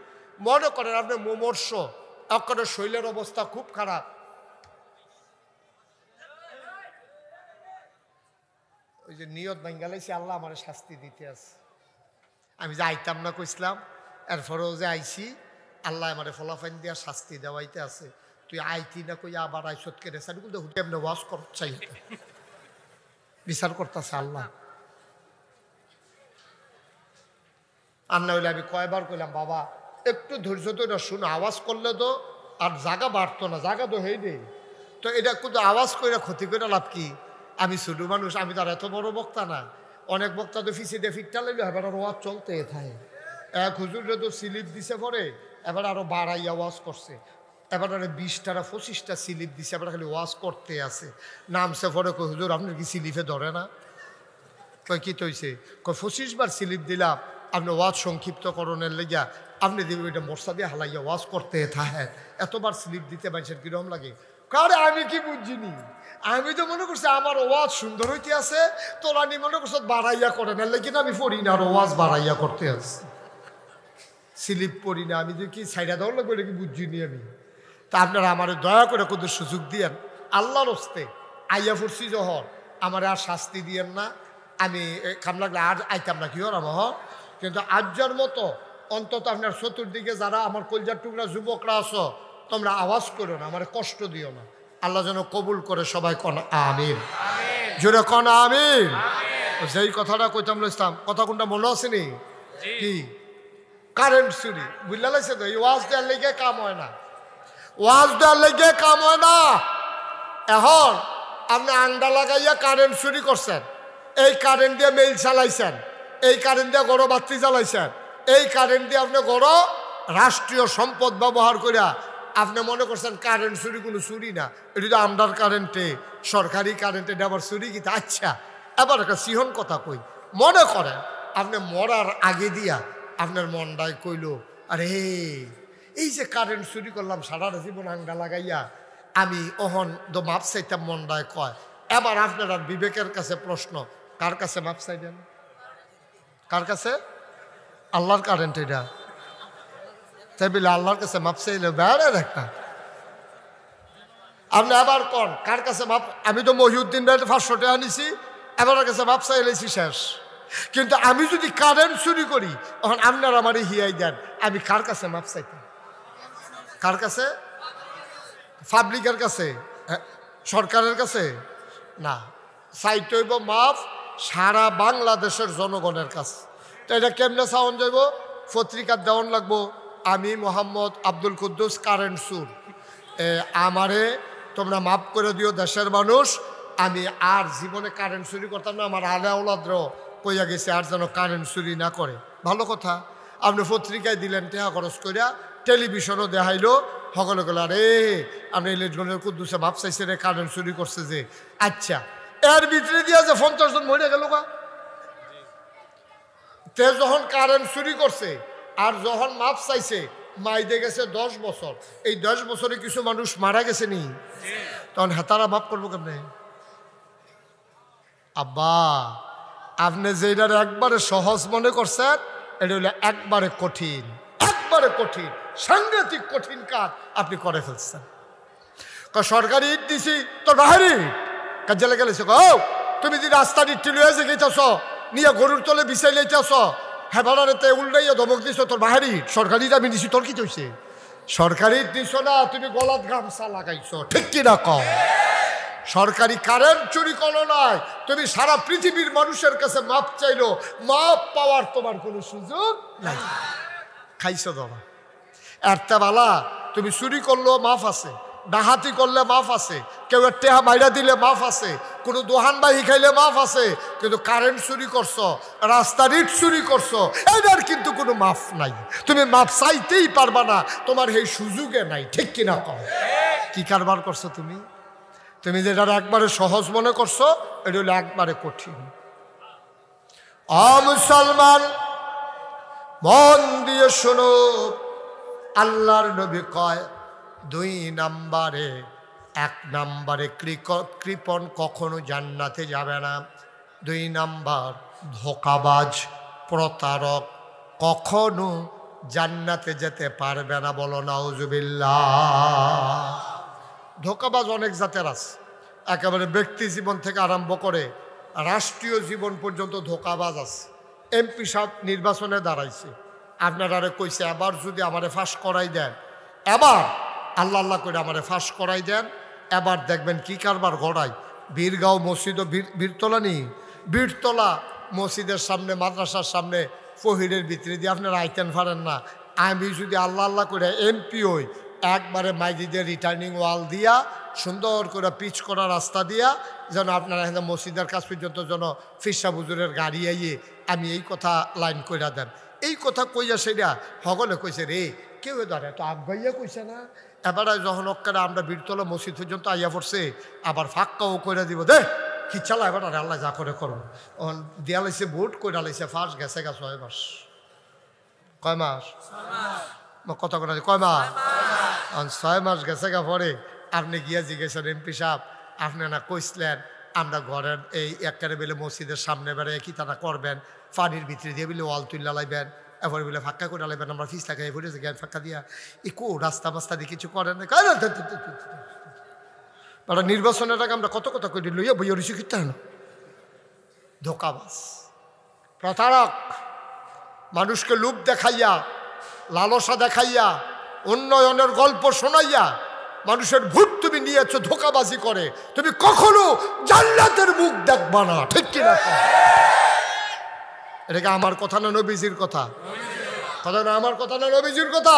মনে করেন আপনি মুমূর্ষ, আপনার শরীরের অবস্থা খুব খারাপ, ওই যে নিয়ত ভাঙ্গালাইছি আল্লাহ আমার শাস্তি দিতে আছে, আমি যে আইতাম না কইছিলাম, এরপরেও যে আইছি আল্লাহ আমার ফলাফাইন দিয়া শাস্তি দেওয়াইতে আছে, তুই আইতি না কই আবার আইসত কেড়ে সারি কিন্তু হুটেমনে ওয়াশ কর চাই বিচার করতেছে আল্লাহ। আর না হইলে আমি কয়বার কইলাম বাবা একটু ধৈর্য তো এটা শুনো, আওয়াজ করলে তো আর জায়গা বাড়তো না, জায়গা তো হয়ে নেই, তো এটা কিন্তু আওয়াজ করে ক্ষতি করে লাভ কি? আমি ছোট মানুষ, আমি তার এত বড় বক্তা না, অনেক বক্তা তো ফিসে দিয়ে ফিটটা লাগলো, এবার ওয়াজ চলতে থাকে। এক হুজুরে তো স্লিপ দিছে পরে, এবার আরো বাড়াইয়া ওয়াজ করছে, এবার 20টা 25টা স্লিপ দিছে, এবার খালি ওয়াজ করতে আছে। নামছে পরে কই হুজুর আপনার কি স্লিপে ধরে না? কয় কি তৈছে? কয় 25 বার স্লিপ দিলাম, আপনি ওয়াজ সংক্ষিপ্তকরণের লেগিয়া আপনি দেবেন এটা মশা দিয়ে হালাইয়া ওয়াজ করতে থাকে, এতবার স্লিপ দিতে মানুষের কিরম লাগে? কারে আমি কি বুঝিনি, আমি তো মনে করছি আমার ওয়াজ সুন্দর হইতে আছে, তোরা নি মনে করছো বাড়াইয়া করে না, লেকিন আমি পড়ি না, আর ওয়াজ বাড়াইয়া করতে আছে, স্লিপ পড়ি না, আমি যে কি সাইডা দেওয়ার লাগবে এটা কি বুঝিনি আমি। তা আপনারা আমার দয়া করে কত সুযোগ দিয়েন আল্লাহর হস্তে, আইয়া পড়ছি যখন আমার আর শাস্তি দিয়েন না, আমি কাম লাগলে আর আইতাম না কি হর আমার, কিন্তু আজ্জার মতো অন্তত আপনার চতুর্দিকে যারা আমার কলজার টুকরা যুবকরা আছো, তোমরা আওয়াজ করো না, আমার কষ্ট দিও না, আল্লাহ যেন কবুল করে সবাই কন আমিন, জোরে কন আমিন। যেই কথাটা কইতাম ইসলাম, কথা কোনটা মনে আছে নি? কি কারেন্ট চুরি বুঝলা লাগছে তো, এই ওয়াজ দেওয়ার লেগে কাম হয় না, ওয়াজ দেওয়ার লেগে কাম হয় না। এখন আপনি আন্ডা লাগাইয়া কারেন্ট চুরি করছেন, এই কারেন্ট দিয়ে মেইল চালাইছেন, এই কারেন্ট দিয়ে গড় বাতি চালাইছেন, এই কারেন্ট দিয়ে আপনি গড় রাষ্ট্রীয় সম্পদ ব্যবহার করিয়া আপনি মনে করছেন কারেন্ট চুরি কোনো চুরি না, এটা তো আন্ডার কারেন্টে সরকারি কারেন্টে আবার চুরি কি? আচ্ছা এবার একটা সিহন কথা কই, মনে করেন আপনি মরার আগে দিয়া আপনার মনটায় কইল আরে এই যে কারেন্ট চুরি করলাম সারাটা জীবন আন্ডা লাগাইয়া, আমি অহন তো মাপ চাইতাম, মনটায় কয়। এবার আপনার আর বিবেকের কাছে প্রশ্ন, কার কাছে মাপ চাইবেন? কার কাছে? আল্লাহর কারেন্ট এটা, তাই বলে আল্লাহর কাছে মাপ চাইলে বেড়ে দেখা। আপনি আবার কন কার কাছে মাপ? আমি তো মহিউদ্দিন ভাই 500 টাকা নিছি, এবার কাছে মাপ চাইলেছি শেষ। কিন্তু আমি যদি কারেন্ট চুরি করি তখন আপনার আমারই হিয়াই দেন, আমি কার কাছে মাপ চাইতাম? কার কাছে? পাবলিকের কাছে? সরকারের কাছে না, চাইতে হইব মাপ সারা বাংলাদেশের জনগণের কাছে। তো এটা কেমনে চাওয়ান যাইব? পত্রিকার দেওয়ান লাগবো আমি মোহাম্মদ আব্দুল কুদ্দুস কারেন্ট চুর, আমারে তোমরা মাফ করে দিও দেশের মানুষ, আমি আর জীবনে কারেন্ট চুরি করতাম না। আমার আলে আওলাদ্র কইয়া গেছে আর যেন কারেন্ট চুরি না করে। ভালো কথা, আপনি পত্রিকায় দিলেন, টেহা খরচ করিয়া, টেলিভিশনও দেখাইলো, সকলে গেল আরে আপনি ইলেকট্রনের কুদ্দুসে ভাব চাইছে রে কারেন্ট চুরি করছে যে। আচ্ছা, এর ভিতরে দিয়া যে 50 জন মরে গেল গা। তে যখন কারেন্ট চুরি করছে আর যখন মাপ চাইছে, মাইদে গেছে 10 বছর। এই 10 বছরে কিছু মানুষ মারা গেছে নি, তখন হেতারা মাপ করবো কেমনে? আব্বা, আপনি যেটার একবারে সহজ মনে করছেন, এটা হলো একবারে কঠিন, একবারে কঠিন, সাংঘাতিক কঠিন কাজ আপনি করে ফেলছেন। সরকারি ইট দিছি তোর বাহারি কাজে গেলেছে, ও তুমি যদি রাস্তার ইটটি লয়ে যে গেইতেছ, নিয়ে গরুর তলে বিছাই লাইতেছ, হ্যাঁ ভাড়াতে উল্টাইয়া ধমক দিছ তোর বাহারি সরকারি আমি দিছি, তোর কি চলছে? সরকারি ইট দিছ না, তুমি গলাত গামছা লাগাইছ, ঠিক কিনা কও? সরকারি কারেন্ট চুরি করো নাই, তুমি সারা পৃথিবীর মানুষের কাছে মাপ চাইলো, মাপ পাওয়ার তোমার কোনো সুযোগ নাই। খাইছো দাদা একটা বালা, তুমি চুরি করলেও মাফ আছে, ডাহাতি করলে মাফ আছে, কেউ টেহা মাইরা দিলে মাফ আছে, কোনো দোহান বাহি খাইলে মাফ আছে, কিন্তু কারেন্ট চুরি করছো, রাস্তার ইট চুরি করছো, এটার কিন্তু কোনো মাফ নাই। তুমি মাফ চাইতেই পারবা না, তোমার সেই সুযোগে নাই, ঠিক কিনা কও? কি কারবার করছো তুমি? তুমি যেটা একবারে সহজ মনে করছো, এটা হলো একবারে কঠিন। মুসলমান মন দিয়ে শোনো, আল্লাহর নবী কয় 2 নাম্বারে, 1 নাম্বারে কৃপণ কখনো জান্নাতে যাবে না, 2 নাম্বার ধোঁকাবাজ প্রতারক কখনো জান্নাতে যেতে পারবে না। বলো নাউজুবিল্লাহ। ধোঁকাবাজ অনেক জাতের আছে, একেবারে ব্যক্তি জীবন থেকে আরম্ভ করে রাষ্ট্রীয় জীবন পর্যন্ত ধোঁকাবাজ আছে। এমপি সাহেব নির্বাচনে দাঁড়াইছে, আপনারা কইছে এবার যদি আমারে ফাঁস করাই দেন, এবার আল্লাহ আল্লাহ করে আমারে ফাঁস করাই দেন, এবার দেখবেন কি কারবার ঘটাই। বীরগাঁও মসজিদ ও বীরতলা নি, বীরতলা মসজিদের সামনে, মাদ্রাসার সামনে ফহিরের ভিতরে দিয়ে আপনারা আইতেন পারেন না। আমি যদি আল্লাহ আল্লাহ করে এমপি হই, একবারে মাইজিদের রিটার্নিং ওয়াল দিয়া, সুন্দর করে পিচ করা রাস্তা দিয়া, যেন আপনারা এখানে মসজিদের কাছ পর্যন্ত যেন ফিরসা বুজুরের গাড়ি আইয়ে আমি এই কথা লাইন কইরা দেন। এই কথা কইয়া সেটা সকলে কইছে রে, কেউ ধরে তো আগাইয়া কইছে না। এবারে যখন অক্কারে আমরা বীরতলা মসজিদ পর্যন্ত আইয়া পড়ছে, আবার ফাঁক্কাও কইরা দিব, দে কি চালা এবার আল্লাহ যা করে করবো। দিয়া লাইছে ভোট কইরা লাইছে, ফাঁস গেছে গা 6 মাস। কয় মাস? কথা কথা কয় মাস? 6 মাস গেছে গা। পরে আপনি গিয়া জিজ্ঞেসেন এমপি সাহেব, আপনি না কইসলেন আমরা ঘরের এই একেবারে বেলে মসজিদের সামনে বেড়ে কি তারা করবেন, পানির ভিতরে দিয়ে বলে ওয়াল তুল্লা লাইবেন, এবার বলে ফাঁকা করে লাইবেন, আমরা ফিস লাগাই পড়েছে জ্ঞান ফাঁকা দিয়া, কো রাস্তা মাস্তা দিয়ে কিছু করেন না। নির্বাচনের আগে আমরা কত কথা কই লইয়া বইয়া রয়েছি কিনতে হয় না। ধোঁকাবাজ প্রতারক, মানুষকে লোভ দেখাইয়া, লালসা দেখাইয়া, উন্নয়নের গল্প শোনাইয়া মানুষের ভোট তুমি নিয়েছো ধোঁকাবাজি করে, তুমি কখনো জান্নাতের মুখ দেখবা না, ঠিক কিনা? এটা আমার কথা না নবীজির কথা? কথা না আমার কথা না নবীজির কথা?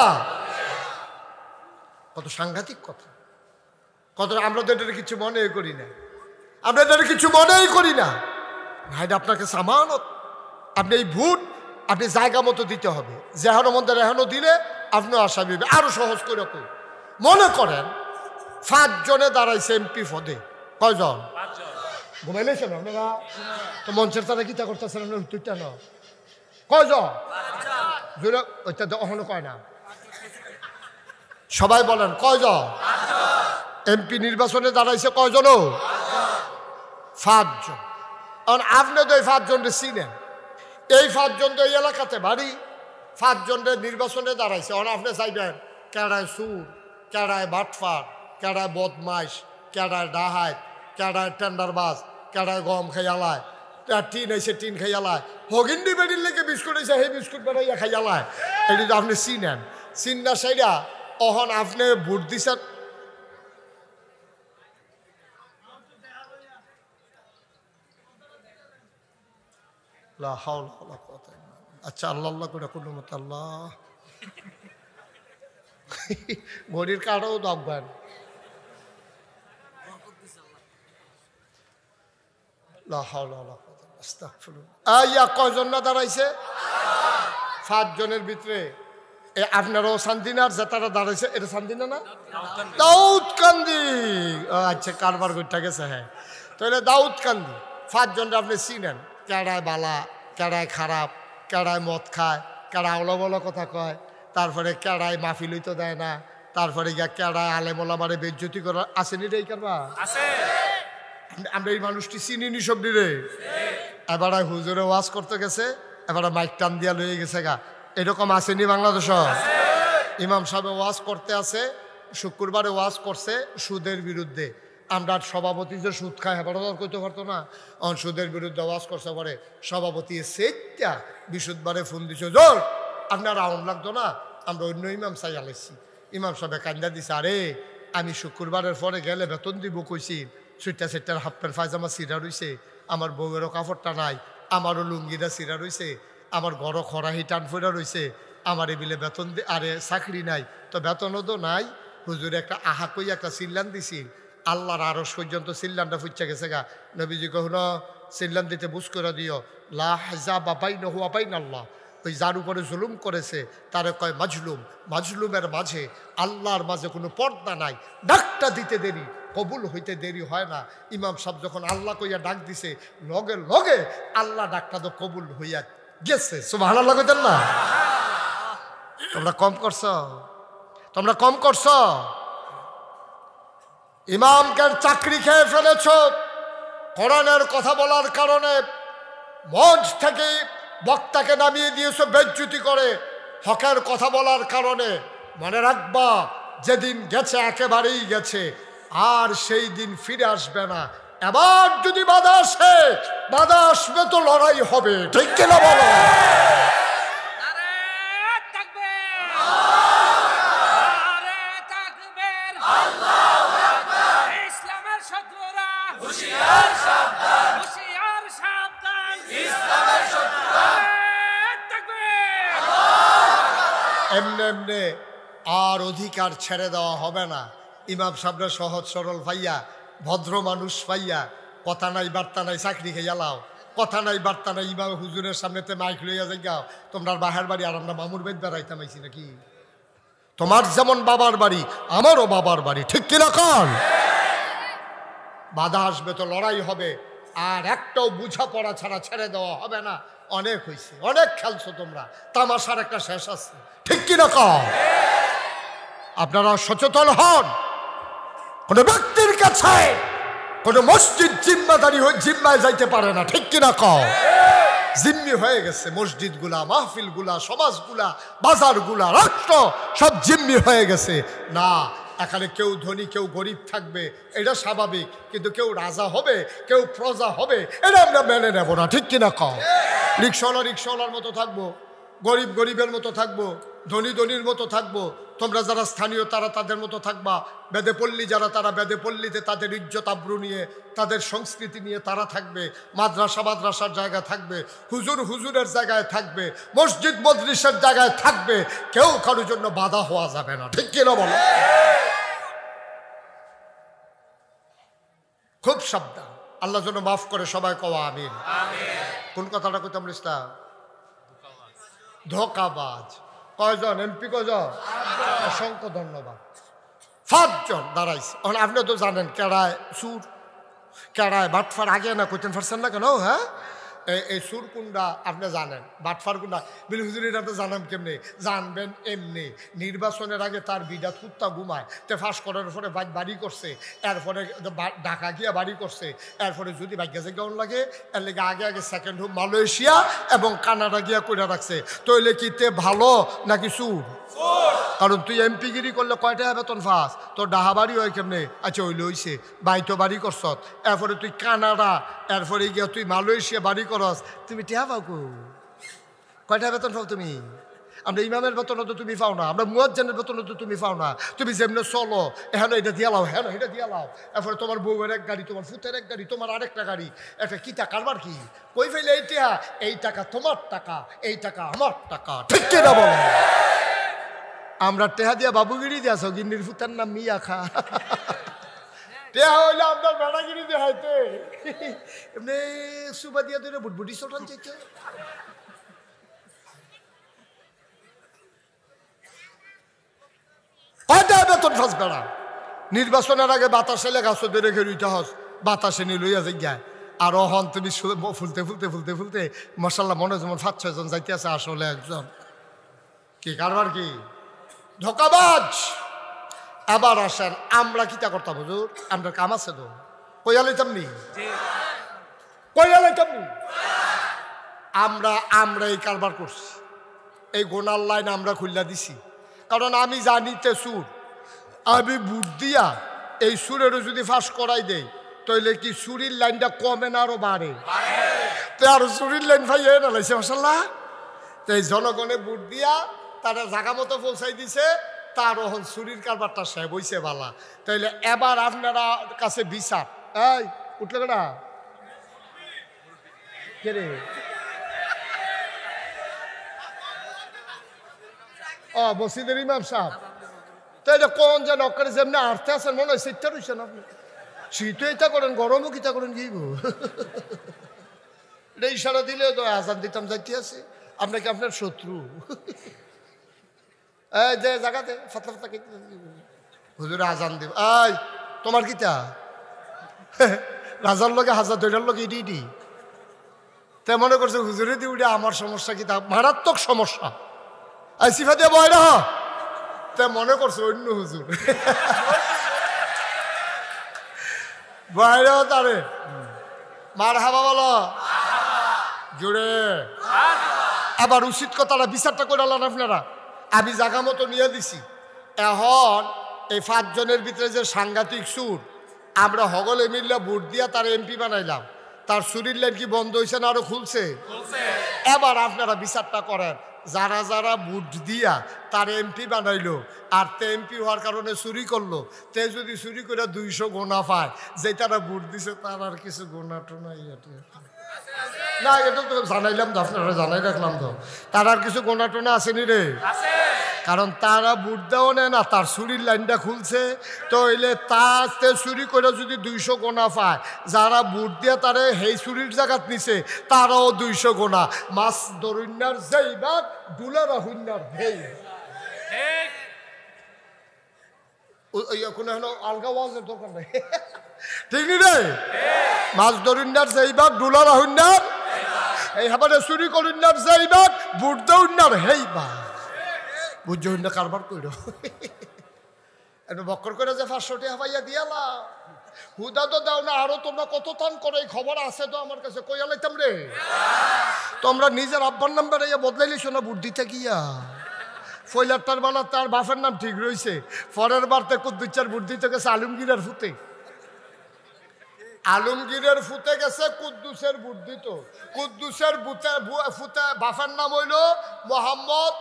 কত সাংঘাতিক কথা, কত আমরা তো এটা কিছু মনে করি না, আমরা এটা কিছু মনেই করি না। ভাইটা আপনাকে সামানত, আপনি এই ভোট আপনি জায়গা মতো দিতে হবে, যেহানো মন্দির এহানো দিলে আপনিও আসামি হবে। আরো সহজ করে কই, মনে করেন 5 জনে দাঁড়াইছে এমপি পদে, কয়জন? ঘুমাইলেছেন আপনারা তো? মঞ্চের তারা কিতা করতেছেন তুইটা না, কয়জন? ওইটা এখনো কয় না, সবাই বলেন কয়জন? এমপি নির্বাচনে দাঁড়াইছে কয়জন? 5 জন। কারণ আপনি তো এই 5 জনকে চিনেন, এই 5 জন তো এই এলাকাতে বাড়ি, 5 জনের নির্বাচনে দাঁড়াইছে। কারণ আপনি চাইবেন কেডায় সুর, কেডায় বাটফার, কেডায় বদমাইশ, কেডায় ডাহাত, কেডায় টেন্ডারবাজ, কেডায় গম খাইয়ালায়, টিন আইসে টিন খাইয়ালায়, হগিন্ডি বেডির লেগে বিস্কুট আইসে সেই বিস্কুট বেড়াইয়া খাইয়ালায়। এটি তো আপনি চিনেন, চিন্না সাইডা অহন আপনি ভোট দিছেন। আচ্ছা আল্লাহ আল্লাহ করে কোনো মত আল্লাহ ঘড়ির কাটাও দেখবেন। লা হাওলা ওয়ালা কুওয়াতা আস্তাগফিরুল্লাহ। আইয়া কয়জন না দাঁড়াইছে? 5 জনের ভিতরে আপনারাও শান্তিনার যে তারা দাঁড়াইছে এটা শান্তিনা না? দাউদকান্দি। আচ্ছা, কারবার করতে গেছে। হ্যাঁ, তাহলে দাউদকান্দি 5 জনটা আপনি চিনেন। কেড়ায় বালা, কেড়ায় খারাপ, কেড়ায় মদ খায়, কেড়ায় অলবল কথা কয়, তারপরে কেড়ায় মাহফিল হইতে দেয় না, তারপরে গিয়া কেড়ায় আলেমোলামারে বেজ্জতি করা। আসেনি রে এই কারবা? আমরা এই মানুষটি চিনিনি সবনি রে। এবার হুজুরে ওয়াজ করতে গেছে, এবার মাইক টান দিয়া লয়ে গেছে গা। এরকম আসেনি বাংলাদেশ? ইমাম সাহেব ওয়াজ করতে আছে, শুক্রবারে ওয়াজ করছে সুদের বিরুদ্ধে। আমরা সভাপতি যে সুদ খায় এবার কইতে পারতো না, সুদের বিরুদ্ধে ওয়াজ করছে। পরে সভাপতি সেইটা বিশুদ্ধবারে ফোন দিছে, জোর আপনার আউন লাগতো না, আমরা অন্য ইমাম সাহেব আলাইছি। ইমাম সাহেব কান্দা দিছে, আরে আমি শুক্রবারের পরে গেলে বেতন দিব কইছি, সুইটার হাফ প্যান্ট পায়জামা সিরা রইছে, আমার বউয়েরও কাপড়টা নাই, আমারও লুঙ্গিটা সিরা রইছে, আমার ঘরও খরাহি টান ফেরা রইছে, আমার এবিলে বেতন আরে চাকরি নাই, তো বেতনও তো নাই। হুজুরে একটা আহা কই একটা চিল্লান দিছিল, আল্লাহর আরশ পর্যন্ত চিল্লানটা ফুচা গেছে গা। নবীজি কখনো চিল্লান দিতে বুঝ করে দিও, লা হাজাবা বাইনাহু ওয়া বাইনাল্লাহ। ওই যার উপরে জুলুম করেছে তারে কয় মাজলুম। মাজলুমের মাঝে আল্লাহর মাঝে কোনো পর্দা নাই। ডাকটা দিতে দেরি, কবুল হইতে দেরি হয় না। ইমাম সাহেব যখন আল্লাহ কইয়া ডাক দিছে, লগে লগে আল্লাহ ডাকটা তো কবুল হইয়া গেছে। সুবহানাল্লাহ কইতেন না? তোমরা কম করছ, তোমরা কম করছ। ইমামকে চাকরি খেয়ে ফেলেছ কোরআনের কথা বলার কারণে। মঞ্চ থেকে বক্তাকে নামিয়ে দিয়েছো বেজ্জতি করে হকের কথা বলার কারণে। মনে রাখবা, যেদিন গেছে একেবারেই গেছে, আর সেই দিন ফিরে আসবে না। এবার যদি বাধা আসে, বাধা আসবে তো লড়াই হবে, ঠিক কিনা বলো? এমনি এমনি আর অধিকার ছেড়ে দেওয়া হবে না। ইমাম সাহেবরা সহজ সরল পাইয়া, ভদ্র মানুষ পাইয়া, কথা নাই বার্তা নাই, চাকরি খেয়ে লাও, কথা নাই বার্তা নাই, ইমাম হুজুরের সামনেতে মাইক লইয়া যাই গাও, তোমরা বাহার বাড়ি আর আমরা মামুর বেদ বেড়াইতাম আইছি নাকি? তোমার যেমন বাবার বাড়ি আমারও বাবার বাড়ি, ঠিক কিনা কন? বাধা আসবে তো লড়াই হবে, আর একটাও বুঝাপড়া ছাড়া ছেড়ে দেওয়া হবে না। অনেক হয়েছে, অনেক খেলছো তোমরা, তামাশার একটা শেষ আছে, ঠিক কিনা কন? আপনারা সচেতন হন। কোন ব্যক্তির কাছে কোন মসজিদ জিম্মায় যাইতে পারে না, ঠিক কিনা কন? জিম্মি হয়ে গেছে মসজিদ গুলা, মাহফিল গুলা, সমাজগুলা, বাজার গুলা, রাষ্ট্র সব জিম্মি হয়ে গেছে। না, এখানে কেউ ধনী কেউ গরিব থাকবে, এটা স্বাভাবিক, কিন্তু কেউ রাজা হবে কেউ প্রজা হবে, এটা আমরা মেনে নেব না, ঠিক কিনা কও? রিক্সাওয়ালা রিক্সাওয়ালার মতো থাকবো, গরিব গরিবের মতো থাকবো, ধনী ধনীর মতো থাকবো। তোমরা যারা স্থানীয় তারা তাদের মতো থাকবা, বেদেপল্লী যারা তারা বেদেপল্লীতে তাদের ইজ্জত আব্রু নিয়ে, তাদের সংস্কৃতি নিয়ে তারা থাকবে, মাদ্রাসা মাদ্রাসার জায়গা থাকবে, হুজুর হুজুরের জায়গায় থাকবে, মসজিদ মজলিসের জায়গায় থাকবে। কেউ কারোর জন্য বাধা হওয়া যাবে না, ঠিক কিনা বলো? খুব সাবধান, আল্লাহ যেন মাফ করে সবাই কওয়া আমিন। কোন কথাটা কইতাম ইসলাম? ধোকাবাজ কয়জন? এমপি কয়জন? অসংখ্য ধন্যবাদ। 5 জন দাঁড়াইছে। আপনি তো জানেন কেড়ায় সুর, কেড়ায় বাটফার আগে না কইতেন পারছেন না কেন? হ্যাঁ, এই সুর কুন্ডা আপনি জানেন, বাটফার কুন্ডা বিল হুজুরিরা তো জানাম কেমনি? জানবেন এমনি, নির্বাচনের আগে তার বিডা কুত্তা ঘুমায়, তে ফাঁস করার পরে বাড়ি করছে, এরপরে ঢাকা গিয়া বাড়ি করছে, এরপরে যদি ভাগ্যা জায়গাও লাগে এর লেগে আগে আগে সেকেন্ড হোম মালয়েশিয়া এবং কানাডা গিয়া করে রাখছে। তৈলে কি তে ভালো নাকি সুর? কারণ তুই এমপিগিরি করলে কয়টা বেতন ফাঁস, তোর ডাহা বাড়ি হয় কেমনে? আচ্ছা ওই লইছে বাইতো বাড়ি করছ, এরপরে তুই কানাডা, এরপরে গিয়া তুই মালয়েশিয়া বাড়ি করস, তুমি টিহা পাও কয়টা বেতন পাও তুমি? আমরা ইমামের বেতনও তো তুমি পাও না, আমরা মুয়াজ্জিনের বেতনও তো তুমি পাও না। তুমি যেমনি চলো, এখন এটা দিয়া লাও, হ্যাঁ এটা দিয়া লাও, এরপরে তোমার বউয়ের এক গাড়ি, তোমার ফুতের এক গাড়ি, তোমার আরেকটা গাড়ি, একটা কি টাকা কারবার কি কই ফেলে? এইটা এই টাকা তোমার টাকা, এই টাকা আমার টাকা, ঠিক কিনা বলো? আমরা টেহা দিয়া বাবুগিরি দিয়াছ, গিন্নির ফুতার নাম মিয়া খা। টেহা হইলে আপনার বেড়াগিরি দেখাইতে এমনি সুবা দিয়া ধরে বুটবুটি চটান চাইছে। বেতন ফাঁস বেড়া নির্বাচনের আগে বাতাসে লেগাছ ধরে ঘেরুইতে হস বাতাসে নিয়ে লইয়া যাই আর হন তুমি ফুলতে ফুলতে ফুলতে ফুলতে মশাল্লা মনে যেমন 5-6 জন যাইতে আছে আসলে একজন কি কারবার কি ধোকাবাজ। আবার আসেন আমরা কিতা করতাম হুজুর, আমরা কাম আছে তো কইয়া লইতাম নি আমরা এই কারবার করছি, এই গোনার লাইন আমরা খুললা দিছি। কারণ আমি জানিতে সুর, আমি বুট দিয়া এই সুরেরও যদি ফাঁস করাই দেই তাইলে কি সুরির লাইনটা কমে না আরো বাড়ে? তো আরো সুরির লাইন ভাইয়া না লাইছে মাশাল্লাহ। তো এই জনগণে বুট দিয়া তারা জায়গা মতো পৌঁছাই দিছে, তার ওহন চুরির কারবারটা সে বইছে বালা। তাইলে এবার আপনারা কাছে বিচার এই উঠলে কেনা কে রে? ও মসজিদের ইমাম সাহেব। তাই কোন যেন অক্কারে যেমনি আর্থে আছেন মনে হয় শীতটা রয়েছেন আপনি। শীতও এটা করেন গরমও কিতা করেন কি গো? এটা ইশারা দিলে তো আজান দিতাম যাইতে আছে। আপনাকে আপনার শত্রু এই যে জায়গাতে ফাতলা ফাতলা হুজুরে আজান দিব। এই তোমার কিতা রাজার লগে হাজার দৈরার লগে ইডি ইডি তে মনে করছে হুজুরে দি উঠে আমার সমস্যা কিতা মারাত্মক সমস্যা এই সিফা দিয়ে বয় না তে মনে করছে অন্য হুজুর বয়রাও তারে মার হাবা বলো জুড়ে। আবার উচিত কথাটা বিচারটা করে আলেন আপনারা। আমি জায়গা মতো নিয়ে দিছি। এখন এই 5 জনের ভিতরে যে সাংঘাতিক সুর, আমরা হগলে মিললে ভোট দিয়া তার এমপি বানাইলাম, তার সুরির লাইন কি বন্ধ হয়েছে না আরো খুলছে? এবার আপনারা বিচারটা করেন, যারা যারা ভোট দিয়া তার এমপি বানাইলো আর তে এমপি হওয়ার কারণে চুরি করলো, তে যদি চুরি করে 200 গোনা পায়, যে তারা ভোট দিছে তার আর কিছু গোনা টোনা না? এটা তো জানাইলাম তো, আপনারা জানাই রাখলাম তো, তার আর কিছু গোনা টোনা আসেনি রে? কারণ তারা বুট দেওয়া নেয় না, তার চুরির লাইনটা খুলছে। তো এলে তাতে চুরি করে যদি 200 গোনা পায়, যারা বুট দিয়ে তারে সেই চুরির জায়গাত নিছে তারাও 200 গোনা। মাছ দরুন্যার যেই বাদ ডুলা রাহুন্যার হেই কোনো আলগা ওয়াজের দরকার নাই, ঠিক নি রে? মাছ দরুন্যার যেই বাদ ডুলা রাহুন্যার এই হাবারে চুরি করুন্যার যেই বাদ বুট দেউন্যার হেই বা বুঝ না কারবার কইর বক্কর করে যে 500 টাকা পাইয়া দিয়ালা হুদা তো দাও না, আরো তোমরা কত টান করে এই খবর আছে তো আমার কাছে কইয়া লাইতাম রে। তোমরা নিজের আব্বার নাম্বার ইয়া বদলাইলিস না বুট দিতে গিয়া। ফয়লারটার বেলা তার বাপের নাম ঠিক রয়েছে, পরের বারতে কুদ্দুচার বুট দিতে গেছে আলমগীরের ফুতে, আলমগীরের ফুতে গেছে কুদ্দুসের বুট দিত। কুদ্দুসের ফুতে বাপের নাম হইল মোহাম্মদ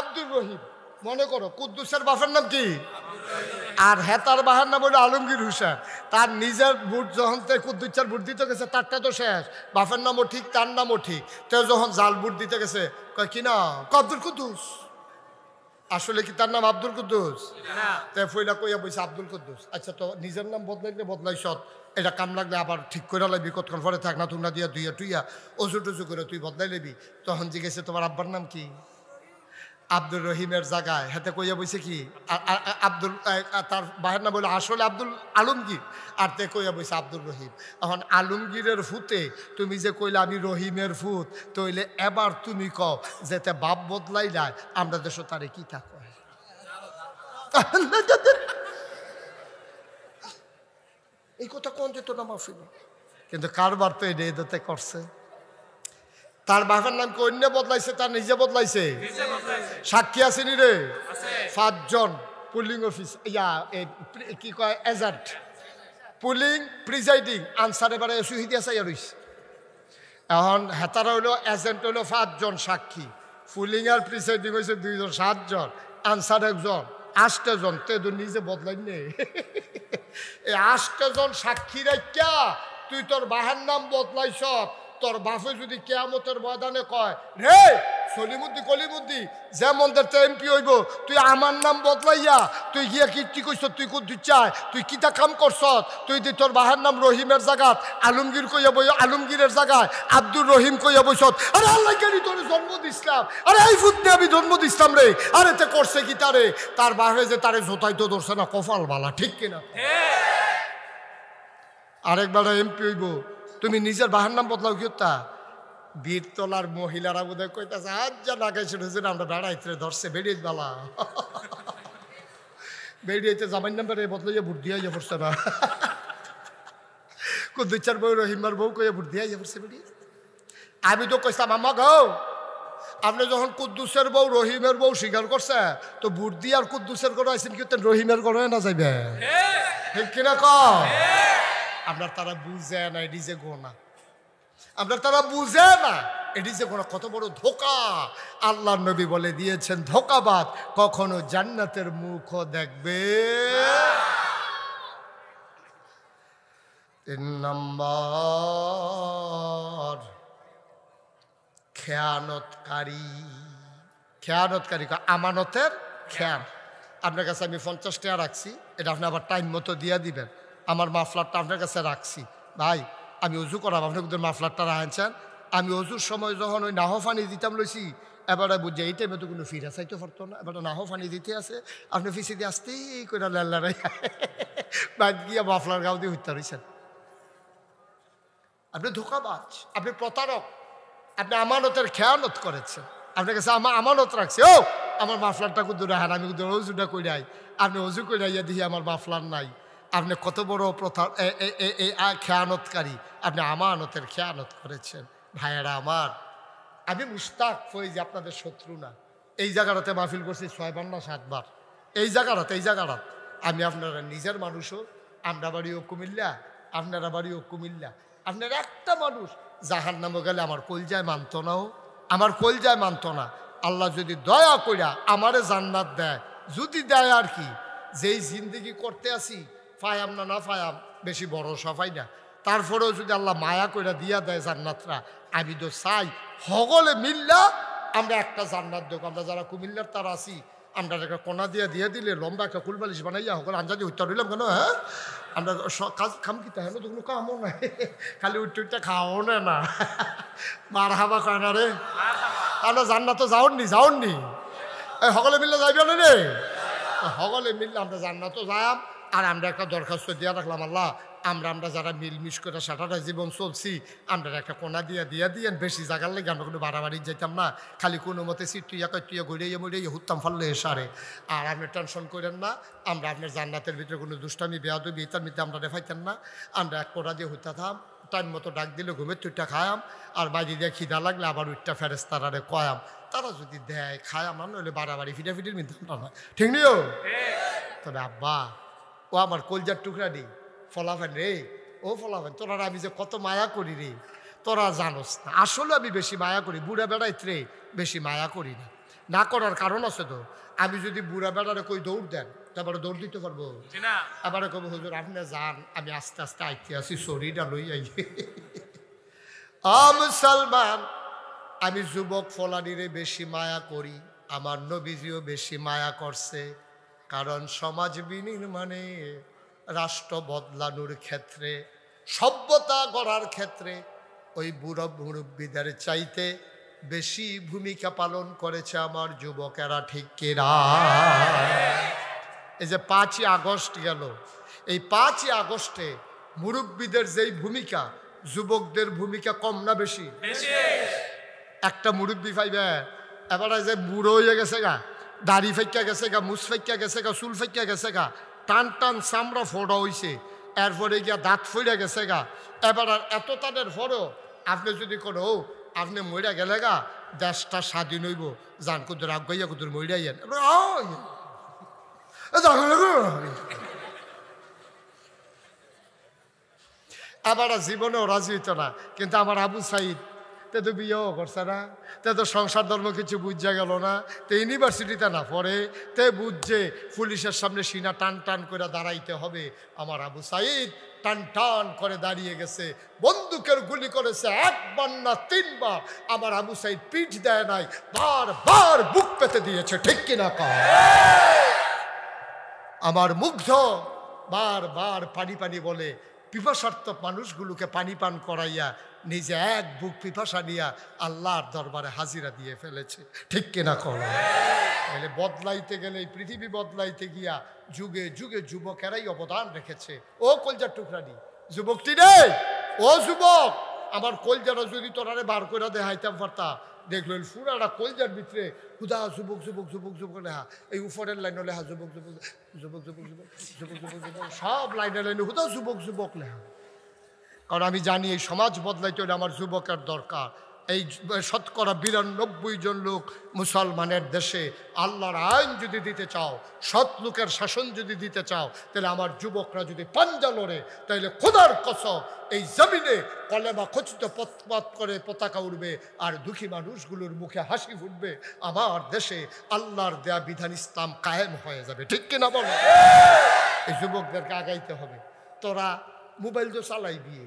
আব্দুর রহিম। মনে করো কুদ্দুসের বাপের নাম কি? আর হেতার বাহার নাম হইল আলমগীর হুসেন। তার নিজের বুট যখন কুদ্দুচার বুট দিতে গেছে তারটা তো শেষ, বাপের নামও ঠিক তার নামও ঠিক। তো যখন জাল বুট দিতে গেছে কয় কি না আব্দুল কুদ্দুস, আসলে কি তার নাম আব্দুল কুদ্দুস? তাই ফইলা কইয়া বইছে আব্দুল কুদ্দুস। আচ্ছা তো নিজের নাম বদলাইলে বদলাইছ, এটা কাম লাগলে আবার ঠিক করে লাগবি, কতক্ষণ পরে থাক না তোমরা দিয়া দুইয়া টুইয়া অজু টুজু করে তুই বদলাই লেবি। তখন জিজ্ঞেসে তোমার আব্বার নাম কি? আব্দুল রহিমের জায়গায় হাতে কইয়া বইছে কি আব্দুল, তার বাহের নাম বলে আসলে আব্দুল আলমগীর, আর তে কইয়া বইছে আব্দুল রহিম। এখন আলমগীরের ফুতে তুমি যে কইলে আমি রহিমের ফুত, তইলে এবার তুমি কও যেতে বাপ বদলাই যায় আমরা দেশ তারে কি তা কয়? এই কথা কোন যেত না মাফিল, কিন্তু কারবার তো এটা এদাতে করছে। তার বাপের নাম কি অন্য বদলাইছে, তার নিজে বদলাইছে? সাক্ষী আসেনি রে? 5 জন পুলিং অফিস কি কয় এজেন্ট, পুলিং প্রিজাইডিং আনসার এবারে সুহিদি আছে রইছে। এখন হেতারা হইলো এজেন্ট হইলো 5 জন সাক্ষী, পুলিং আর প্রিজাইডিং হয়েছে 2 জন, 7 জন, আনসার 1 জন, 8 জন। তো নিজে বদলাই নে এই 8 জন সাক্ষী রাখা তুই তোর বাহের নাম বদলাইছ, তোর বাপে যদি কিয়ামতের ময়দানে কয় রে সলিমুদ্দি কলিমুদ্দি যে মন্দের এমপি হইব তুই আমার নাম বদলাইয়া তুই গিয়া কীর্তি কইস তুই কুদ্দু চায় তুই কিতা কাম করছ তুই দি তোর বাহার নাম রহিমের জায়গাত আলমগীর কইয়া বই আলমগীরের জায়গায় আব্দুর রহিম কইয়া বইস আরে আল্লাহ কেন তোর জন্ম দিছিলাম আরে এই ফুটতে আমি জন্ম দিছিলাম রে আরে তে করছে কি তারে তার বাহারে যে তারে জোতাই তো ধরছে না কপাল বালা ঠিক কিনা আরেকবার এমপি হইব তুমি নিজের বাহার নাম বদলাও কি তা বীরতলার মহিলারা বোধ হয় কইতাছে আজ যা লাগাইছে হুজুর আমরা বেড়াইতে ধরছে বেরিয়ে বালা বেরিয়েতে জামাই নাম্বারে বদলাইয়া ভোট দিয়া ইয়ে পড়ছে না দুই চার বউ রহিমার বউ কইয়া ভোট দিয়া ইয়ে পড়ছে বেরিয়ে আমি তো কইতাম আমা গাও আপনি যখন কুদ্দুসের বউ রহিমের বউ স্বীকার করছে তো ভোট দিয়ে আর কুদ্দুসের করে আইসেন কি রহিমের করে না যাইবে ঠিক কিনা ক আপনার তারা বুঝে না এটি যে গোনা আপনার তারা বুঝে না এটি যে কোনো কত বড় ধোকা আল্লাহ নবী বলে দিয়েছেন ধোকাবাদ কখনো জান্নাতের মুখও দেখবে 3 নম্বর খেয়ানতকারী আমানতের খেয়াল আপনার কাছে আমি 50 টাকা রাখছি এটা আপনি আবার টাইম মতো দিয়ে দিবেন আমার মাফলারটা আপনার কাছে রাখছি ভাই আমি অজু করাম আপনি কিন্তু মাফলারটা রাখছেন আমি অজুর সময় যখন ওই নাহ পানি দিতাম লইছি এবারে বুঝে এই টাইমে তো কোনো ফিরা চাইতে পারতো না এবার নাহ পানি দিতে আছে আপনি ফিসি দিয়ে আসতেই করে লাল্লারাই বাদ গিয়া মাফলার গাও দিয়ে হত্যা রয়েছেন আপনি ধোকাবাজ আপনি প্রতারক আপনি আমানতের খেয়ানত করেছেন আপনার কাছে আমার আমানত রাখছে ও আমার মাফলারটা কিন্তু রাখেন আমি কিন্তু অজুটা কইরাই আপনি অজু কইরাইয়া দেখি আমার মাফলার নাই আপনি কত বড় প্রথা খেয়ানতকারী আপনি আমানতের খেয়ানত করেছেন ভাইয়েরা আমার আমি মুশতাক ফয়েজ আপনাদের শত্রু না এই জায়গাটাতে মাহফিল করছি 6 বার না 7 বার এই জায়গাটাতে আমি আপনারা নিজের মানুষও আমরা বাড়িও কুমিল্লা আপনারা বাড়িও কুমিল্লা আপনার একটা মানুষ জাহান্নামে গেলে আমার কলজায় মানত নাও আমার কলজায় মানত না আল্লাহ যদি দয়া কইরা আমারে জান্নাত দেয় যদি দেয় আর কি যেই জিন্দেগি করতে আসি ফায়াম না ফায়াম বেশি বড় সফাই না তারপরেও যদি আল্লাহ মায়া কইরা দিয়া দেয় জান্নাতরা আমি তো চাই হগলে মিল্লা আমরা একটা জান্নাত দেব আমরা যারা কুমিল্লার তারা আছি আমরা একটা কোনা দিয়ে দিলে লম্বা একটা কুলবালিশ বানাইয়া হগলে আঞ্জাদি হত্যা রইলাম কেন হ্যাঁ আমরা কাজ খাম কি তাহলে তো কোনো কামও নাই খালি উঠতে খাওয়াও না মার হাবা কয় না রে আমরা জান্নাত যাওননি এই হগলে মিল্লা যাইবে না রে হগলে মিললে আমরা জান্নাত যাম আর আমরা একটা দরখাস্ত দিয়া রাখলাম আল্লাহ আমরা যারা মিলমিশ করে সারাটা জীবন চলছি আমরা একটা কোনা দিয়ে দিয়েন বেশি জায়গার লেগে আমরা কোনো বাড়াবাড়ি যেতাম না খালি কোনো মতে সিট তুইয়া ঘুরিয়ে মুড়িয়ে হুত্তাম ফাললে সারে আর আপনি টেনশন করেন না আমরা আপনার জান্নাতের ভিতরে কোনো দুষ্টামি বেয়াদবি ইতার মিতে আমরা দেখাইতেন না আমরা এক কোনা দিয়ে হইতাম টাইম মতো ডাক দিলে ঘুমের তুইটা খায়াম আর বাইরে দিয়ে খিদা লাগলে আবার উইটটা ফেরেস্তারারে কয়াম তারা যদি দেয় খায়াম আর নইলে বাড়াবাড়ি ফিটাফিটির মিলতাম না ঠিক নিও তবে আব্বা ও আমার কলজার টুকরা নেই ফলাফেন রে ও ফলাফেন তোরা আমি যে কত মায়া করি রে তোরা জানোস না আসলে আমি বেশি মায়া করি বুড়া বেড়াইতে রে বেশি মায়া করি না করার কারণ আছে তো আমি যদি বুড়া বেড়ারে কই দৌড় দেন তারপরে দৌড় দিতে পারবো আবার কব হুজুর আপনি যান আমি আস্তে আস্তে আইতে আসি শরীরটা লই আই মুসলমান আমি যুবক ফলানিরে বেশি মায়া করি আমার নবীজিও বেশি মায়া করছে কারণ সমাজ বিনির্মাণে রাষ্ট্র বদলানোর ক্ষেত্রে সভ্যতা গড়ার ক্ষেত্রে ওই বুড়ো মুরব্বীদের চাইতে বেশি ভূমিকা পালন করেছে আমার যুবকেরা ঠিক কিনা এই যে 5ই আগস্ট গেল এই 5ই আগস্টে মুরব্বীদের যেই ভূমিকা যুবকদের ভূমিকা কম না বেশি একটা মুরব্বী পাইবে এবার যে বুড়ো হয়ে গেছে গা দাড়ি ফাইকা গেছে গা মুছ ফাইকা গেছে গা চুল ফাইকা গেছে গা টান চামড়া ফোড়া হয়েছে এরপরে গিয়া দাঁত ফইরা গেছে গা এবার আর এত তাদের ফরো আপনি যদি কোনো আপনি মইরা গেলে গা দেশটা স্বাধীন হইব জান কুদুর আগাইয়া কুদুর মইরাইয়েন আবার জীবনেও রাজি হইত না কিন্তু আমার আবু সাইদ তে তো বিয়েও করছে না, তে তো সংসার ধর্ম কিছু বুঝা গেল না, তে ইউনিভার্সিটিতে না পড়ে, তে বুঝছে পুলিশের সামনে সিনা টান টান করে দাঁড়াইতে হবে। আমার আবু সাইদ টান টান করে দাঁড়িয়ে গেছে, বন্দুকের গুলি করেছে 1 বার না 3 বার। আমার আবু সাইদ পিঠ দেয় নাই, বারবার বুক পেতে দিয়েছে। ঠিক কিনা কয়? আমার মুগ্ধ বারবার পানি পানি বলে পিপাসার্থ মানুষগুলোকে পানি পান করাইয়া নিজে এক বুক পিপাসা নিয়া আল্লাহর দরবারে হাজিরা দিয়ে ফেলেছে। ঠিক কিনা কয়? তাহলে বদলাইতে গেলে এই পৃথিবী বদলাইতে গিয়া যুগে যুগে যুবকেরাই অবদান রেখেছে। ও কলজার টুকরানি যুবকটি রে, ও যুবক, আমার কলজারা যদি তোরারে বার করে দেখাইতাম পারতা, দেখলো ফুরাটা কলজার ভিতরে হুদা যুবক যুবক যুবক যুবক লেখা, এই উপরের লাইনে লেখা যুবক যুবক যুবক যুবক যুবক যুবক যুবক যুবক, সব লাইনে লাইনে হুদা যুবক যুবক লেখা। কারণ আমি জানি এই সমাজ বদলাইতে হলে আমার যুবকের দরকার। এই ৯২% জন লোক মুসলমানের দেশে আল্লাহর আইন যদি দিতে চাও, সৎ লোকের শাসন যদি দিতে চাও, তাহলে আমার যুবকরা যদি পাঞ্জা লড়ে, তাহলে খোদার কসম এই জমিনে কলেমা খচিত পথ করে পতাকা উঠবে, আর দুঃখী মানুষগুলোর মুখে হাসি ফুটবে। আমার দেশে আল্লাহর দেয়া বিধান ইসলাম কায়েম হয়ে যাবে। ঠিক কিনা বলো? এই যুবকদেরকে আগাইতে হবে। তোরা মোবাইল তো চালাইবি,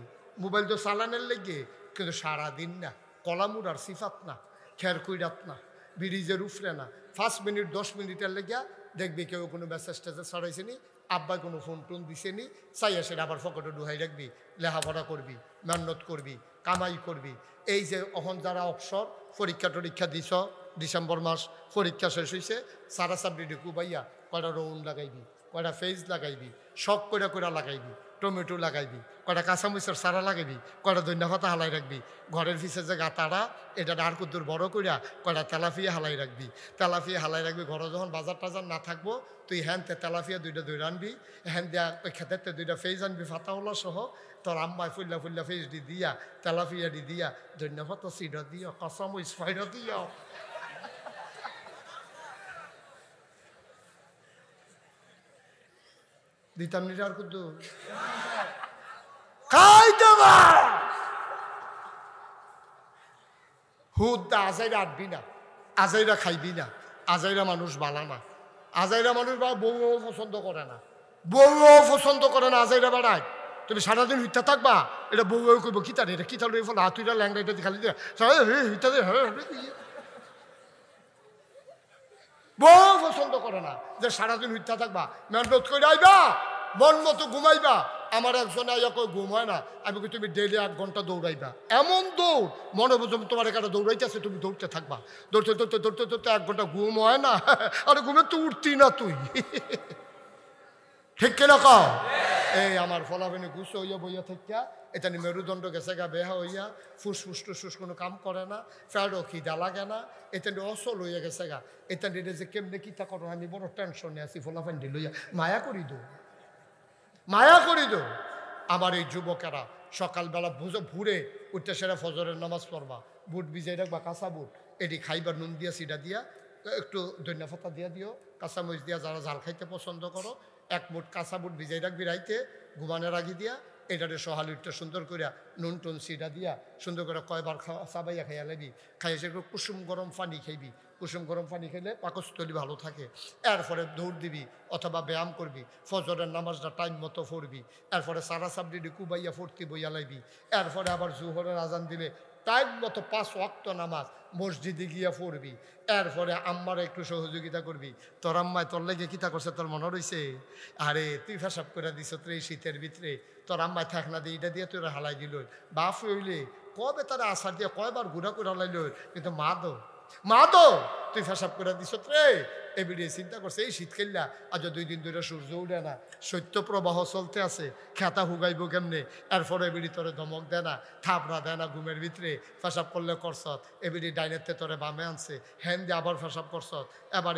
মোবাইল তো চালানোর লেগে, কিন্তু সারাদিন না, কলামুর আর সিফাত না, খের কুইরাত না, ব্রিজের উফরে না, 5 মিনিট 10 মিনিটের লেগিয়া দেখবি কেউ কোনো মেসেজ টেসেজ ছড়াইছে নি, আব্বাই কোনো ফোন টোন দিছে নি, চাই আসে আবার ফকটে ডুহাই রাখবি, লেখাপড়া করবি, মেহনত করবি, কামাই করবি। এই যে অহন যারা অবসর পরীক্ষা দিছ, ডিসেম্বর মাস পরীক্ষা শেষ হয়েছে, সারা সাবডি কুবাইয়া কয়টা রৌন লাগাইবি, কয়টা ফেজ লাগাইবি, শখ কইরা লাগাইবি, টমেটো লাগাইবি, কয়টা কাঁচামরিচের সারা লাগাইবি, কয়টা ধনিয়া পাতা হালাই রাখবি, ঘরের পিছে যে গাতারা এটা আর কুদ্দুর বড় কইরা কয়টা তেলাফিয়া হালাই রাখবি, তেলাফিয়া হালাই রাখবি। ঘরে যখন বাজার টাজার না থাকবো, তুই হ্যানতে তেলাফিয়া 2টা দইরা আনবি, হ্যান দিয়া ওই খেতেতে 2টা ফেজ আনবি ফাতাওলা সহ, তোর আম্মায় ফুল্লা ফুল্লা ফেজ দিয়া তেলাফিয়া দিয়া ধনিয়া পাতা সিডা দিয়া কাঁচামরিচ ফাইডা দিয়া দিতাম নি আর কুদ্দু খাইতে বা হুদা আজাইরা আটবি না, আজাইরা খাইবি না। আজাইরা মানুষ বালা না, আজাইরা মানুষ বা বউও পছন্দ করে না, বউও পছন্দ করে না। আজাইরা বাড়ায় তুমি সারাদিন হিতা থাকবা, এটা বউও কইব কি তার এটা কি তাহলে ফল হাতুইরা ল্যাংড়াইটা খালি দিয়ে হিতাতে বউ পছন্দ করে না যে সারাদিন হিতা থাকবা, মেহনত করে আইবা, মন মতো ঘুমাইবা। আমার একজন আইয়া কই ঘুম হয় না, আমি কই তুমি ডেইলি 1 ঘন্টা দৌড়াইবা। এমন দৌড় মনে বুঝো তোমার এখানে দৌড়াইতেছে, তুমি দৌড়তে থাকবা, দৌড়তে দৌড়তে দৌড়তে দৌড়তে 1 ঘন্টা ঘুম হয় না, আরে ঘুমে তো উঠতি না তুই। ঠিক কিনা কও? এই আমার ফলাফেনি গুছো হইয়া বইয়া থাকিয়া এটা নি মেরুদণ্ড গেছে গা বেহা হইয়া, ফুসফুস টুসফুস কোনো কাম করে না, ফ্যাডও খিদা লাগে না, এটা নিয়ে অসল হইয়া গেছে গা। এটা নিয়ে যে কেমনে কিতা করো, আমি বড় টেনশনে আছি। ফলাফেন ডি লইয়া মায়া করি দো, মায়া করি দো। আমার এই যুবকেরা সকালবেলা ভুরে উঠতে সেরা ফজরের নামাজ পড়বা, বুট ভিজাই রাখবা, কাঁচা বুট এটি খাইবা, নুন দিয়া সিডা দিয়া একটু ধনিয়া পাতা দিয়া দিও, কাঁচামরিচ দিয়া, যারা ঝাল খাইতে পছন্দ করো 1 মুঠ কাঁচা বুট ভিজাই রাখবি রাইতে ঘুমানোর আগে দিয়া, এটারে সহাল উঠতে সুন্দর করিয়া নুন টুন সিডা দিয়া সুন্দর করে কয়বার চাবাইয়া খাইয়া লাবি, খাইয়া সে কুসুম গরম পানি খাইবি। কুসুম গরম পানি খেলে পাকস্থলী ভালো থাকে। এরপরে দৌড় দিবি অথবা ব্যায়াম করবি, ফজরের নামাজটা টাইম মতো পড়বি, এরপরে সারা সাবডি কুবাইয়া ফুর্তি বইয়া লাইবি, এরপরে আবার জোহরের আজান দিলে টাইম মতো 5 ওয়াক্ত নামাজ মসজিদে গিয়া পড়বি। এরপরে আম্মার একটু সহযোগিতা করবি। তোর আম্মায় তোর লেগে কিতা করছে তোর মনে রয়েছে? আরে তুই ফেসাব করে দিছ তোর এই শীতের ভিতরে, তোর আম্মায় থাক না দিয়ে এটা দিয়ে তোরা হালাই দিল, বাপ হইলে কবে তারা আশার দিয়ে কয়বার ঘুরা করে হালাইল, কিন্তু মা তো তুই ফেসাব করে দিছ রে। এবিডি চিন্তা করছে এই শীত খেললা আজ 2 দিন ধরে সূর্য উঠে না, শৈত্য প্রবাহ চলতে আছে, খেতা হুগাইব কেমনে। এরপরে এবিডি তোরে ধমক দেয় না, থাপড়া দেয় না ঘুমের ভিতরে, ফেসাব করলে করছত, এবিডি ডাইনেতে তোরে বামে আনছে, হ্যান দিয়ে আবার ফেসাব করছত, এবার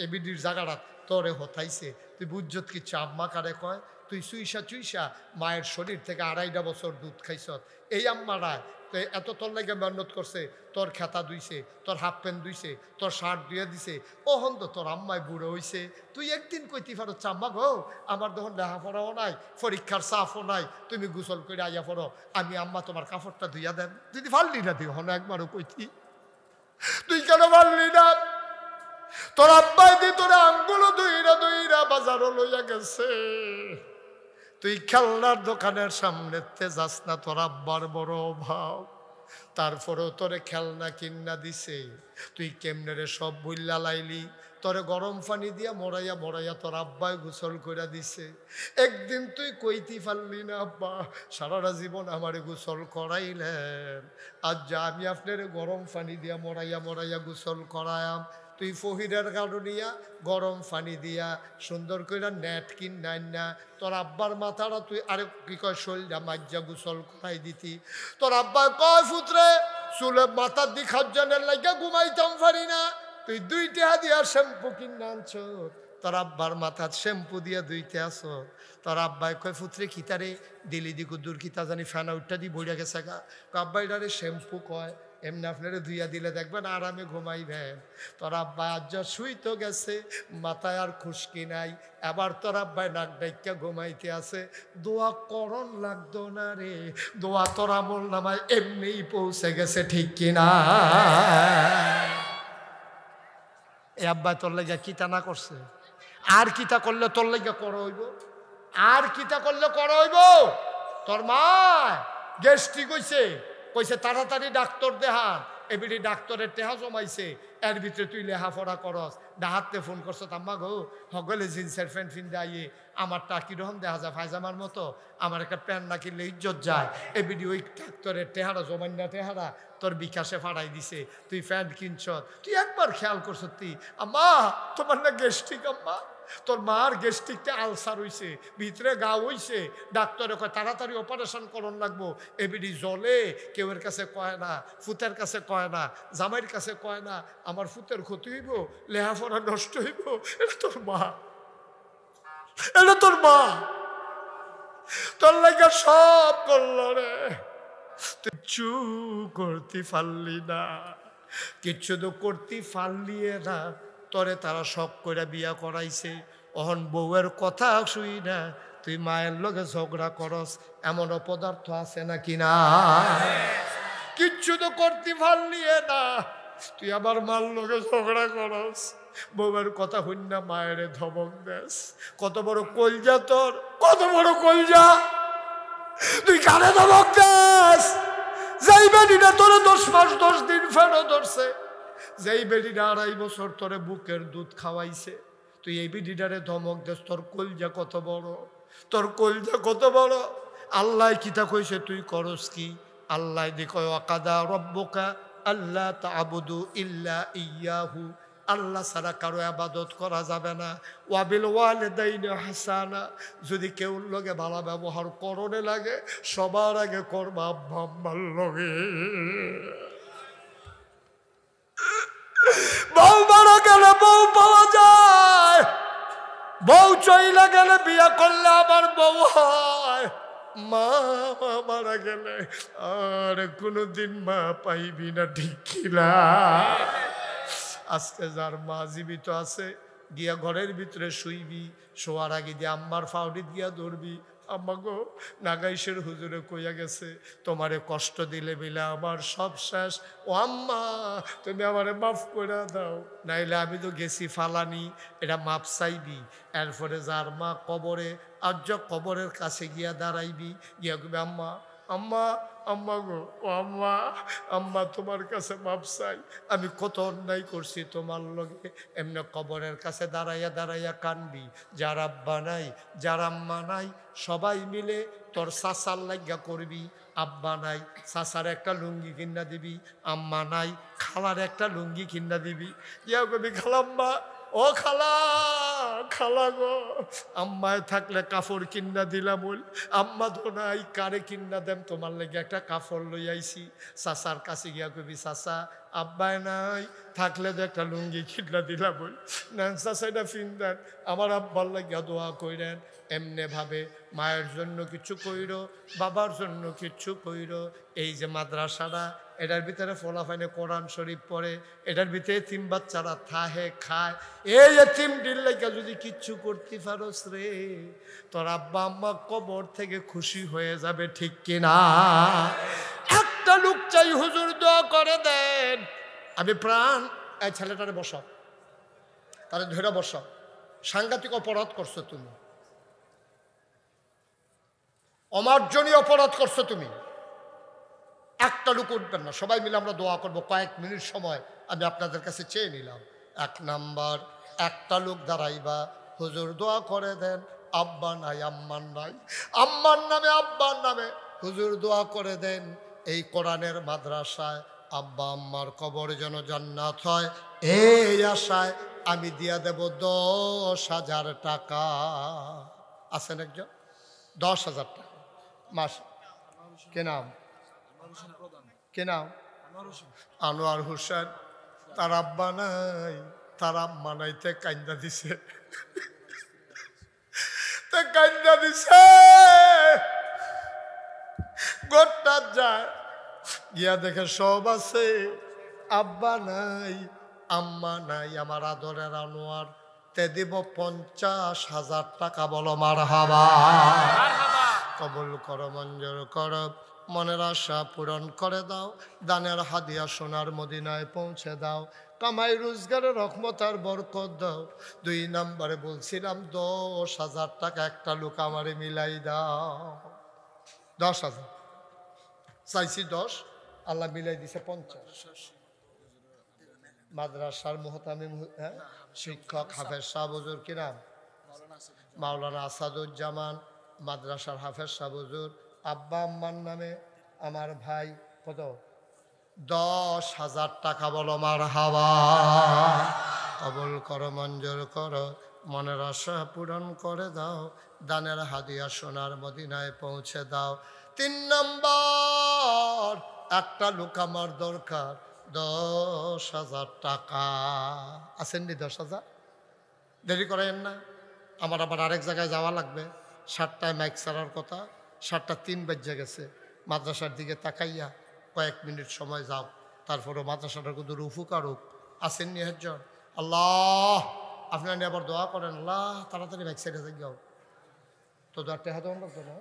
এবিডির জায়গাটা তোরে হতাইছে। তুই বুঝছত কিচ্ছু, আম্মা কারে কয় তুই চুইসা মায়ের শরীর থেকে 2.5 বছর দুধ খাইছত। এই আম্মারা তো এত তোর লাগে মেহনত করছে, তোর খেতা ধুইছে, তোর হাফ প্যান্ট ধুইছে, তোর শার্ট ধুয়ে দিছে, ওহন তো তোর আম্মায় বুড়ো হইছে, তুই একদিন কইতে পারো আম্মা গো আমার তখন লেখাপড়াও নাই, পরীক্ষার চাপও নাই, তুমি গোসল করে আইয়া পড়ো, আমি আম্মা তোমার কাপড়টা ধুইয়া দেন। যদি পারলি না তুই হন একবারও কইতি, তুই কেন পারলি না? তোর আব্বাই দি তোর আঙ্গুলো ধুইরা বাজারও লইয়া গেছে, তুই খেলনার দোকানের সামনেতে যাস না, তোর আব্বার বড় অভাব, তারপরেও তোরে খেলনা কিন্না দিছে, তুই কেমনে রে সব বইল্লা লাইলি? তোরে গরম পানি দিয়া মরাইয়া তোর আব্বাই গোসল করে দিছে, একদিন তুই কইতে পারলি না আব্বা সারাটা জীবন আমারে গোসল করাইলেন, আজ যা আমি আপনার গরম পানি দিয়া মরাইয়া গোসল করায়াম, তুই ফহিরের কারণিয়া গরম পানি দিয়া সুন্দর করে নেট কিনাই না, তোর আব্বার মাথাটা তুই আরে কি কয় শরীরটা মাজ্জা গোসল করাই দিতি। তোর আব্বা কয় ফুতরে চুলে মাথার দি খাজ্জানের লাগিয়া ঘুমাইতাম পারি না, তুই 2 টাকা দিয়া শ্যাম্পু কিনে আনছ, তোর আব্বার মাথার শ্যাম্পু দিয়া ধুইতে আসো। তোর আব্বাই কয় ফুতরে খিতারে দিলি দিকু দূর খিতা জানি ফেনা উঠটা দি বইয়া গেছে গা, আব্বাইটারে শ্যাম্পু কয়, এমনি আপনারে ধুইয়া দিলে দেখবেন আরামে ঘুমাইবেন। তোর আব্বা আজ শুই তো গেছে, মাথায় আর খুশকি নাই, আবার তোর আব্বাই নাক ডাইকা ঘুমাইতে আছে, দোয়া করণ লাগতো না রে, দোয়া তোর আমল নামায় এমনিই পৌঁছে গেছে, ঠিক কিনা? এ আব্বা তোর লেগে কিতা না করছে, আর কিতা করলে তোর লেগে করা হইব, আর কিতা করলে করা হইব? তোর মা গ্যাস্ট্রিক কইছে তাড়াতাড়ি ডাক্তার দেহান, এবিডি ডাক্তারের টেহা জমাইছে, এর ভিতরে তুই লেখাপড়া করস, ডাহাতে ফোন করছ আম্মা গো হগলে জিন্সের প্যান্ট ফিনতে আইয়ে আমারটা কিরকম দেখা যায় ফাইজামার মতো, আমার একটা প্যান্ট না কিনলে ইজ্জত যায়, এবিডি ওই ডাক্তারের টেহারা জমান্না টেহারা তোর বিকাশে ফাড়াই দিছে, তুই প্যান্ট কিনছ, তুই একবার খেয়াল করছ তুই আম্মা তোমার না গ্যাস্ট্রিক, আম্মা তোর মার গ্যাস্ট্রিকটা আলসার হইছে, ভিতরে গা হইছে, ডাক্তারে কয় তাড়াতাড়ি অপারেশন করন লাগবো, এবিডি জলে কেউ এর কাছে কয় না, ফুতের কাছে কয় না, জামাইয়ের কাছে কয় না, আমার ফুতের ক্ষতি হইব, লেহাপড়া নষ্ট হইব, এটা তোর মা, এটা তোর মা তোর লাগে সব করলো রে, তুই চু করতে পারলি না, কিচ্ছু তো করতে পারলি না, তরে তারা শখ করে বিয়া করাইছে, অহন বউয়ের কথা শুই না তুই মায়ের লগে ঝগড়া করস, এমন অপদার্থ আছে নাকি না? কিচ্ছু তো করতে পারলি না, তুই আবার মার লগে ঝগড়া করস, বউয়ের কথা হইন না মায়ের ধমক দেস, কত বড় কলজা তোর, কত বড় কলজা, তুই কানে ধমক দেস? যেই বেডিটা তোরে 10 মাস 10 দিন ফেরো ধরছে, যেই বেডিটা 2.5 বছর তোরে বুকের দুধ খাওয়াইছে, তুই এই বেডিটারে ধমক দেস? তোর কলজা কত বড়, তোর কলজা কত বড়? আল্লাহ কিতা কইছে তুই করস কি? আল্লাহ দেখো ওয়াকাদা রব্বুকা আল্লাহ তা'বুদু ইল্লা ইয়াহু, আল্লাহ ছাড়া কারো ইবাদত করা যাবে না, ওয়াবিল ওয়ালিদাইনি হাসানা, যদি কেউ লগে ভালো ব্যবহার করনে লাগে সবার আগে করবা আব্বা আম্মার লগে। বউ মারা গেলে বউ পাওয়া যায়, বউ চইলা গেলে বিয়া করলে আবার বউ হয়, মা মারা গেলে আর কোনোদিন মা পাইবি না, ঠিক কিনা? আজকে যার মা জীবিত আছে গিয়া ঘরের ভিতরে শুইবি, শোয়ার আগে দিয়ে আম্মার ফাউডি গিয়া ধরবি, আম্মা গো নাগাইশের হুজুরে কইয়া গেছে তোমারে কষ্ট দিলে বিলে আমার সব শেষ, ও আম্মা তুমি আমারে মাফ করে দাও, নাইলে আমি তো গেছি ফালানি, এটা মাপ চাইবি। এরপরে যার মা কবরে, আজ কবরের কাছে গিয়া দাঁড়াইবি, গিয়া কবি আম্মা আম্মা আম্মা গো, ও আম্মা আম্মা তোমার কাছে মাপ চাই, আমি কত অন্যায় করছি তোমার লগে। এমনি কবরের কাছে দাঁড়াইয়া কানবি, যার আব্বা নাই যার আম্মা নাই সবাই মিলে তোর চাচার লাগিয়া করবি, আব্বা নাই চাচার একটা লুঙ্গি কিনা দিবি, আম্মা নাই খালার একটা লুঙ্গি কিনা দিবি, ইয়া কবি খালাম্মা ও খালা, খালা গো, আম্মায় থাকলে কাপড় কিনা দিলাম। বল আম্মা তো নাই, কারে কিনা দেম তোমার লেগে একটা কাপড় লই আইছি। চাচার কাছে গিয়া কবি চাচা আব্বাই নাই, থাকলে তো একটা লুঙ্গি কিনা দিলাম। বল না চাচা এটা ফিন্দান, আমার আব্বার লাগিয়া দোয়া কইরেন। এমনে ভাবে মায়ের জন্য কিছু কইর, বাবার জন্য কিছু কইর। এই যে মাদ্রাসাটা, এটার ভিতরে ফলাফাইনে কোরআন শরীফ পড়ে, এটার ভিতরে এতিম বাচ্চারা থাহে খায়। এই এতিম ডিল লেগে যদি কিচ্ছু করতে পারোস রে, তোর আব্বা আম্মা কবর থেকে খুশি হয়ে যাবে, ঠিক কিনা? একটা লোক চাই হুজুর দোয়া করে দেন। আমি প্রাণ এই ছেলেটারে বসাও, তারে ধরে বসাও। সাংঘাতিক অপরাধ করছো তুমি, অমার্জনীয় অপরাধ করছো তুমি। একটা লোক উঠবেন না, সবাই মিলে আমরা দোয়া করবো। কয়েক মিনিট সময় আমি আপনাদের কাছে চেয়ে নিলাম। 1 নাম্বার, একটা লোক দাঁড়াইবা, হুজুর দোয়া করে দেন। আব্বা নাই, আম্মার নাই, আম্মার নামে আব্বার নামে হুজুর দোয়া করে দেন। এই কোরআনের মাদ্রাসায় আব্বা আম্মার কবর যেন জান্নাত হয়, এই আশায় আমি দিয়া দেব 10,000 টাকা। আছেন একজন? 10,000 টাকা মাস। কে নাম? কে নাম? আনোয়ার হোসেন। তার আব্বা নাই, তার আম্মা নাইতে কান্দা দিছে, কান্দা দিছে। গোটা যায় গিয়া দেখে সব আছে, আব্বা নাই, আম্মা নাই। আমার আদরের আনোয়ার, তে দিব 50,000 টাকা। বলো মারহাবা। কবুল করো, মঞ্জুর করো, মনের আশা পূরণ করে দাও। দানের হাদিয়া সোনার মদিনায় পৌঁছে দাও। কামাই রোজগারের রহমত আর বরকত দাও। 2 নম্বরে বলছিলাম 10,000 টাকা একটা লোক আমারে মিলাই দাও। 10,000 চাইছি, 10, আল্লাহ মিলাই দিছে 50। মাদ্রাসার মুহতামিম শিক্ষক হাফেজ শাহ হুজুর, কি নাম? মাওলানা আসাদুজ্জামান। মাদ্রাসার হাফেজ শাহ হুজুর, আব্বা আম্মার নামে আমার ভাই কত? 10,000 টাকা। বলো মারহাবা। কবুল করো, মঞ্জুর করো, মনের আশা পূরণ করে দাও। দানের হাদিয়া সোনার মদিনায় পৌঁছে দাও। 3 নম্বর, একটা লোক আমার দরকার, 10,000 টাকা। আছেন নি 10,000? দেরি করেন না, আমার আবার আরেক জায়গায় যাওয়া লাগবে। 7টায় মাইক ছাড়ার কথা, 7:03 বেজে গেছে। মাদ্রাসার দিকে তাকাইয়া কয়েক মিনিট সময় যাও, তারপরে মাদ্রাসাটার কত উপকার হোক। আসেন নি একজন? আল্লাহ আপনারা নিয়ে আবার দোয়া করেন, আল্লাহ তাড়াতাড়ি মাইক ছেড়ে যাও তো। দোয়ারটা হাতে লাগতো না,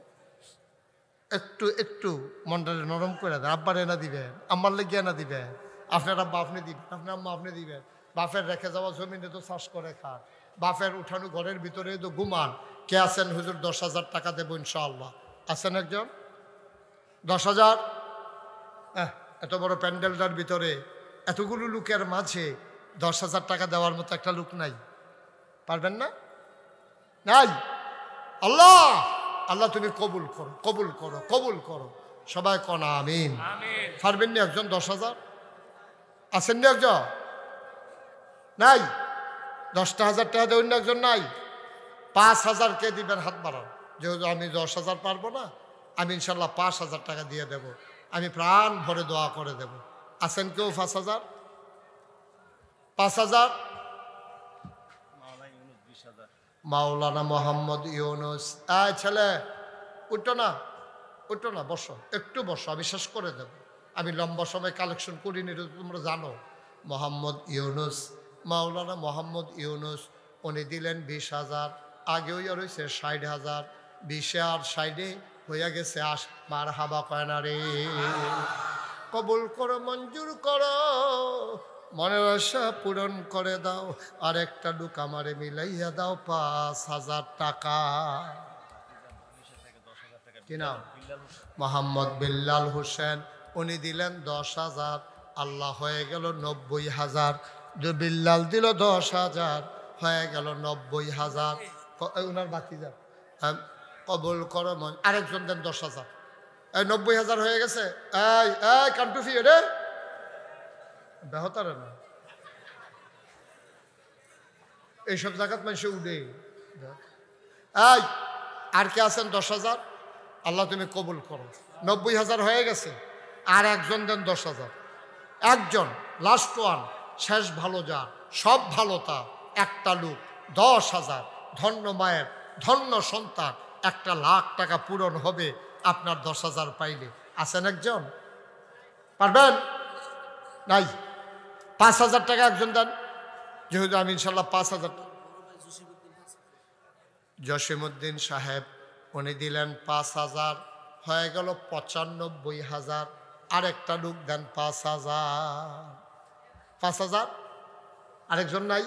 একটু একটু মনটা নরম করে দেন। আব্বার এনা দিবেন, আম্মার লেগে এনা দিবেন, আপনার আব্বা আপনি দিবেন, আপনার আম্মা আপনি দিবেন। বাপের রেখে যাওয়া জমিনে তো চাষ করে খান, বাপের উঠানো ঘরের ভিতরে তো ঘুমান। কে আছেন হুজুর 10,000 টাকা দেবো ইনশাআল্লাহ? আছেন একজন? 10,000? এত বড় প্যান্ডেলটার ভিতরে এতগুলো লোকের মাঝে 10,000 টাকা দেওয়ার মতো একটা লোক নাই? পারবেন না? নাই? আল্লাহ আল্লাহ তুমি কবুল করো, কবুল করো, কবুল করো। সবাই কনা আমিন। পারবেন না একজন 10,000? আছেন না একজন? নাই? 10,000 টাকা দেবেন না একজন? নাই? 5,000 কে দিবেন? হাত বাড়ান। যেহেতু আমি 10,000 পারবো না, আমি ইনশাল্লাহ 5,000 টাকা দিয়ে দেব। আমি প্রাণ ভরে দোয়া করে দেব। আছেন কেউ 5,000? 5,000? মাওলানা মোহাম্মদ ইউনুস। ছেলে উঠো না, উঠো না, বসো, একটু বসো, আমি শেষ করে দেব। আমি লম্বা সময় কালেকশন করিনি, তোমরা জানো। মোহাম্মদ ইউনুস, মাওলানা মোহাম্মদ ইউনুস, উনি দিলেন 20,000। আগেও আর হয়েছে 60,000। 20 আর 60 হইয়া গেছে। মারহাবা কয় না রে? কবুল করো, মঞ্জুর করো, মনের আশা পূরণ করে দাও। আর একটা লোক আমারে মিলাইয়া দাও 5,000 টাকা। কি নাম? মোহাম্মদ বিল্লাল হোসেন। উনি দিলেন 10,000। আল্লাহ হয়ে গেল 90,000। যে বিল্লাল দিল 10,000, হয়ে গেল 90,000। ওনার বাকি যা কবুল করো। আরেকজন দেন 10,000। এই 90,000 হয়ে গেছে। এই এই কান্টুফি রে বেহতারে না, এইসব জায়গাত মানুষে উঠে। এই আর কে আছেন 10,000? আল্লাহ তুমি কবুল করো। 90,000 হয়ে গেছে, আর একজন দেন 10,000। একজন, লাস্ট ওয়ান, শেষ ভালো যা, সব ভালো তা, একটা লোক 10,000। ধন্য মায়ের ধন্য সন্তান, 1,00,000 টাকা পূরণ হবে আপনার 10,000 পাইলে। আছেন একজন? পারবেন? নাই। 5,000 টাকা একজন দেন, যেহেতু আমি ইনশাল্লাহ 5,000। জসিমউদ্দিন সাহেব উনি দিলেন 5,000, হয়ে গেল 95,000। আরেকটা লোক দেন 5,000। 5,000 আরেকজন নাই?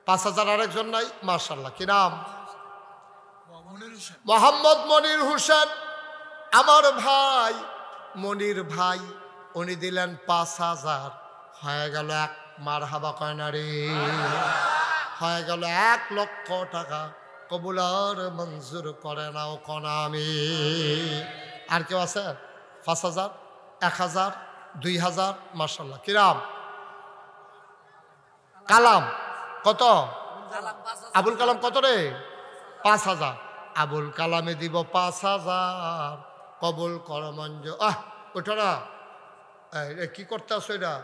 5,000 আরেকজন নাই? মাশাআল্লাহ, কি নাম? মোহাম্মদ মনির হোসেন। আমার ভাই মনির ভাই, উনি দিলেন 5,000, হয়ে গেল এক। মারহাবা কয় না রে? হয়ে গেল 1,00,000 টাকা। কবুল আর মঞ্জুর করে নাও কোন আমি। আর কেউ আছে? 5,000, 1,000, 2,000। মাশাআল্লাহ, কিরাম? কালাম কত? আবুল কালাম কত রে? 5,000। আবুল কালামে দিব 5,000। কবুল কর মঞ্জুর। ওঠো না, কি করতে আসো? এটা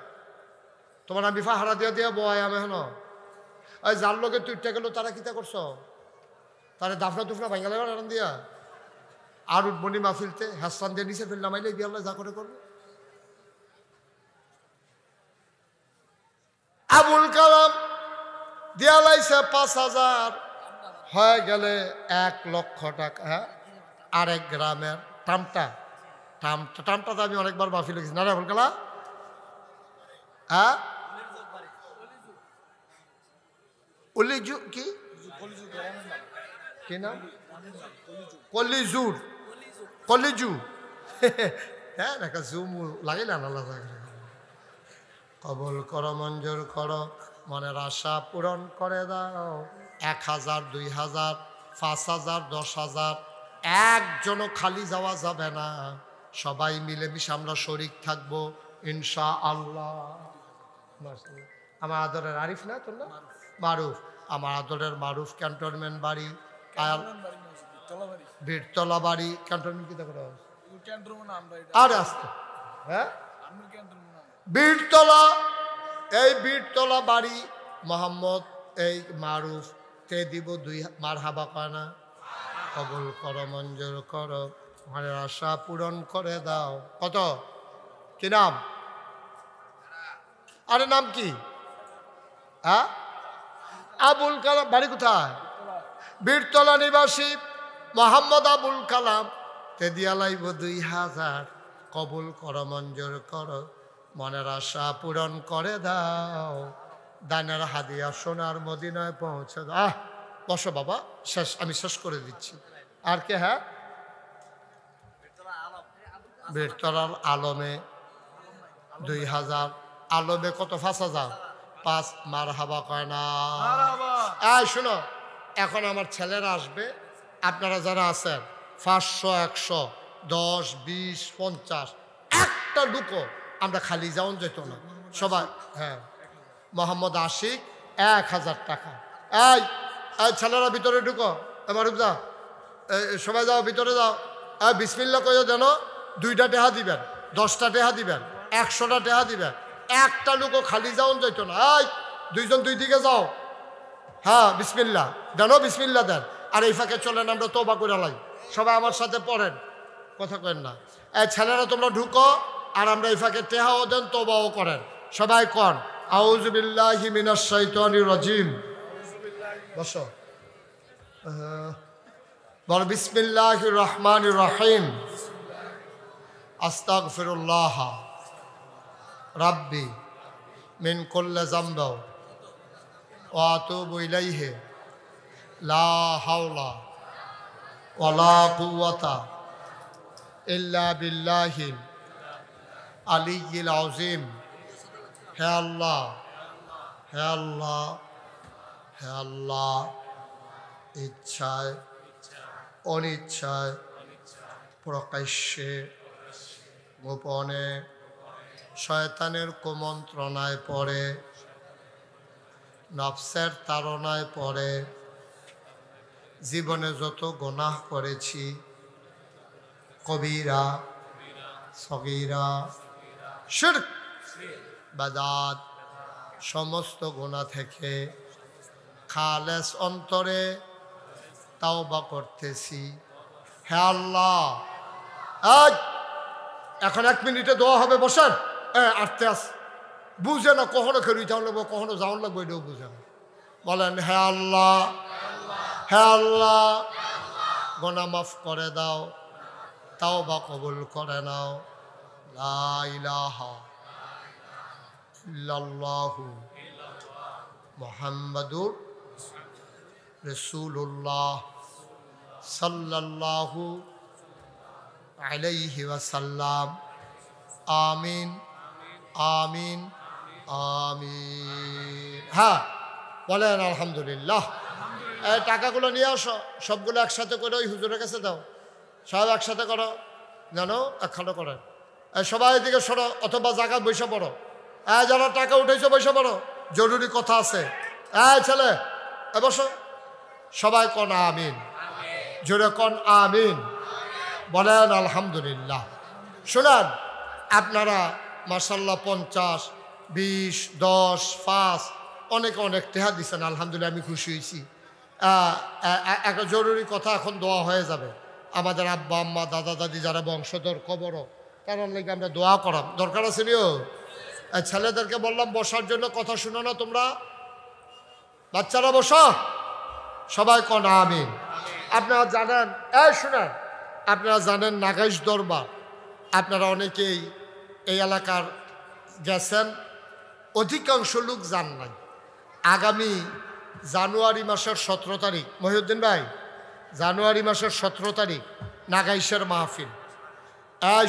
তোমার আমি ফাহারা দিয়া দিয়া বয় আমি এখন। ওই যার লোকে তুইটা গেল তারা কিতা করছো? তারা দাফনা দুফনা ভাঙ্গা লাগা রান দিয়া আর উঠবনি মাহফিলতে হাসান দিয়ে নিচে ফেল নামাইলে বিয়াল্লাহ যা করে করবে। আবুল কালাম দিয়া লাইছে 5,000, হয়ে গেলে 1,00,000 টাকা। আরেক গ্রামের টামটা টামটা তো আমি অনেকবার মাহফিল গেছি না রে আবুল কালাম? হ্যাঁ, উলিজু কি কি নাম? কলিজুর, কলিজু। হ্যাঁ, দেখা জুম লাগাইলে না। কবুল করো মঞ্জুর করো, মনের আশা পূরণ করে দাও। 1,000, 2,000, 5,000, 10,000। একজনও খালি যাওয়া যাবে না, সবাই মিলেমিশে আমরা শরিক থাকবো ইনশাআল্লাহ। আমার আদরের আরিফ না তোর না? মারুফ। আমার আদরের মারুফ ক্যান্টনমেন্ট বাড়ি, বীরতলা বাড়ি। ক্যান্টনমেন্ট কি দেখো? আরে আসতে, হ্যাঁ, বীরতলা। এই বীরতলা বাড়ি মোহাম্মদ এই মারুফ তে দিব 2 মারহাবা কানা। কবুল করো মঞ্জুর করো, মনের আশা পূরণ করে দাও। কত? কি নাম? আরে নাম কি? হ্যাঁ, আবুল কালাম। বাড়ি কোথায়? বীরতলা নিবাসী মোহাম্মদ আবুল কালাম। তে দিয়া লাইব 2,000। কবুল করো মঞ্জুর করো, মনের আশা পূরণ করে দাও। দানের হাদিয়া সোনার মদিনায় পৌঁছে দাও। বসো বাবা, শেষ, আমি শেষ করে দিচ্ছি। আর কে? হ্যাঁ, বীরতলার আলমে 2,000। আলমে কত? 5,000। 5 মারহাবা কয় না? শোনো, এখন আমার ছেলেরা আসবে, আপনারা যারা আছেন 500, 100, 10, 20, 50, একটা ঢুকো আমরা খালি যাওন যেত না সবাই। হ্যাঁ, মোহাম্মদ আশিক 1,000 টাকা। এই ছেলেরা ভিতরে ঢুকো, মারুফ যা, সবাই যাও ভিতরে যাও। বিসমিল্লাহ কইও যেন 2টা টেহা দিবেন, 10টা টেহা দিবেন, 100টা টেহা দিবেন। একটা লোকও খালি যাওন যেত না। 2জন 2 দিকে যাও। হ্যাঁ, বিসমিল্লাহ দেন, বিসমিল্লাহ দেন। আর এই ফাঁকে চলেন আমরা তওবা করে লাই। সবাই আমার সাথে পড়েন, কথা কেন না। ছেলেরা তোমরা ঢুকো, আর আমরা এই ফাঁকে টেহাও দেন, তওবাও করেন। সবাই কন আউযু বিল্লাহি মিনাশ শাইতানির রাজিম। বসো, বল বিসমিল্লাহির রহমানির রহিম। আস্তাগফিরুল্লাহ রাব্বি মিন কুল্লি যামব ওয়া আতুবু ইলাইহি লা হাওলা ওয়ালা কুওয়াতা ইল্লা বিল্লাহিল আলিয়্যিল আযীম। হে আল্লাহ, হে আল্লাহ, হে আল্লাহ, ইচ্ছায় অনিচ্ছায় প্রকাশ্যে গোপনে শয়তানের কুমন্ত্রণায় পড়ে নফসের তাড়নায় পড়ে জীবনে যত গুনাহ করেছি, কবিরা সগীরা শিরক বাদাত সমস্ত গুনাহ থেকে খালেস অন্তরে তাওবা করতেছি। হে আল্লাহ, এখন 1 মিনিটে দোয়া হবে, বসেন। আটতে আস বুঝে না, কখনো খেলুই যাওয়া লাগবো, কখনো যাওয়ান লাগবো, এটাও বুঝে না। বলেন, হে আল্লাহ, হে আল্লাহ, গুনাহ মাফ করে দাও, তাওবা কবুল করে নাও। লা ইলাহা ইল্লাল্লাহু মুহাম্মাদুর রাসূলুল্লাহ সাল্লাল্লাহু আলাইহি ওয়াসাল্লাম। আমিন আমিন আমিন। হ্যাঁ বলেন আলহামদুলিল্লাহ। এই টাকাগুলো নিয়ে আসো, সবগুলো একসাথে করে ওই হুজুরের কাছে দাও। সব একসাথে করো, জানো একখানে করেন। সবাই এদিকে সরো, অথবা জায়গা বসে পড়ো। যারা টাকা উঠেছো বসে পড়ো, জরুরি কথা আছে। ছেলে বসো। সবাই কন আমিন, জোরে কন আমিন, বলেন আলহামদুলিল্লাহ। শোনেন, আপনারা মাশাল্লাহ 50, 20, 10, 5 অনেকে অনেক টেহা দিচ্ছেন, আলহামদুলিল্লাহ আমি খুশি হয়েছি। একটা জরুরি কথা, এখন দোয়া হয়ে যাবে। আমাদের আব্বা আম্মা দাদা দাদি যারা বংশধর কবরও, তার লেগে আমরা দোয়া করাম, দরকার আছে নিও। ছেলেদেরকে বললাম বসার জন্য, কথা শুনো না তোমরা, বাচ্চারা বসো, সবাই কন আমিন। আপনারা জানেন, শুনেন, আপনারা জানেন নাগাইশ দরবার, আপনারা অনেকেই এই এলাকার গেছেন, অধিকাংশ লোক জান নাই। আগামী জানুয়ারি মাসের 17 তারিখ, মহিউদ্দিন ভাই, জানুয়ারি মাসের 17 তারিখ নাগাইশের মাহফিল।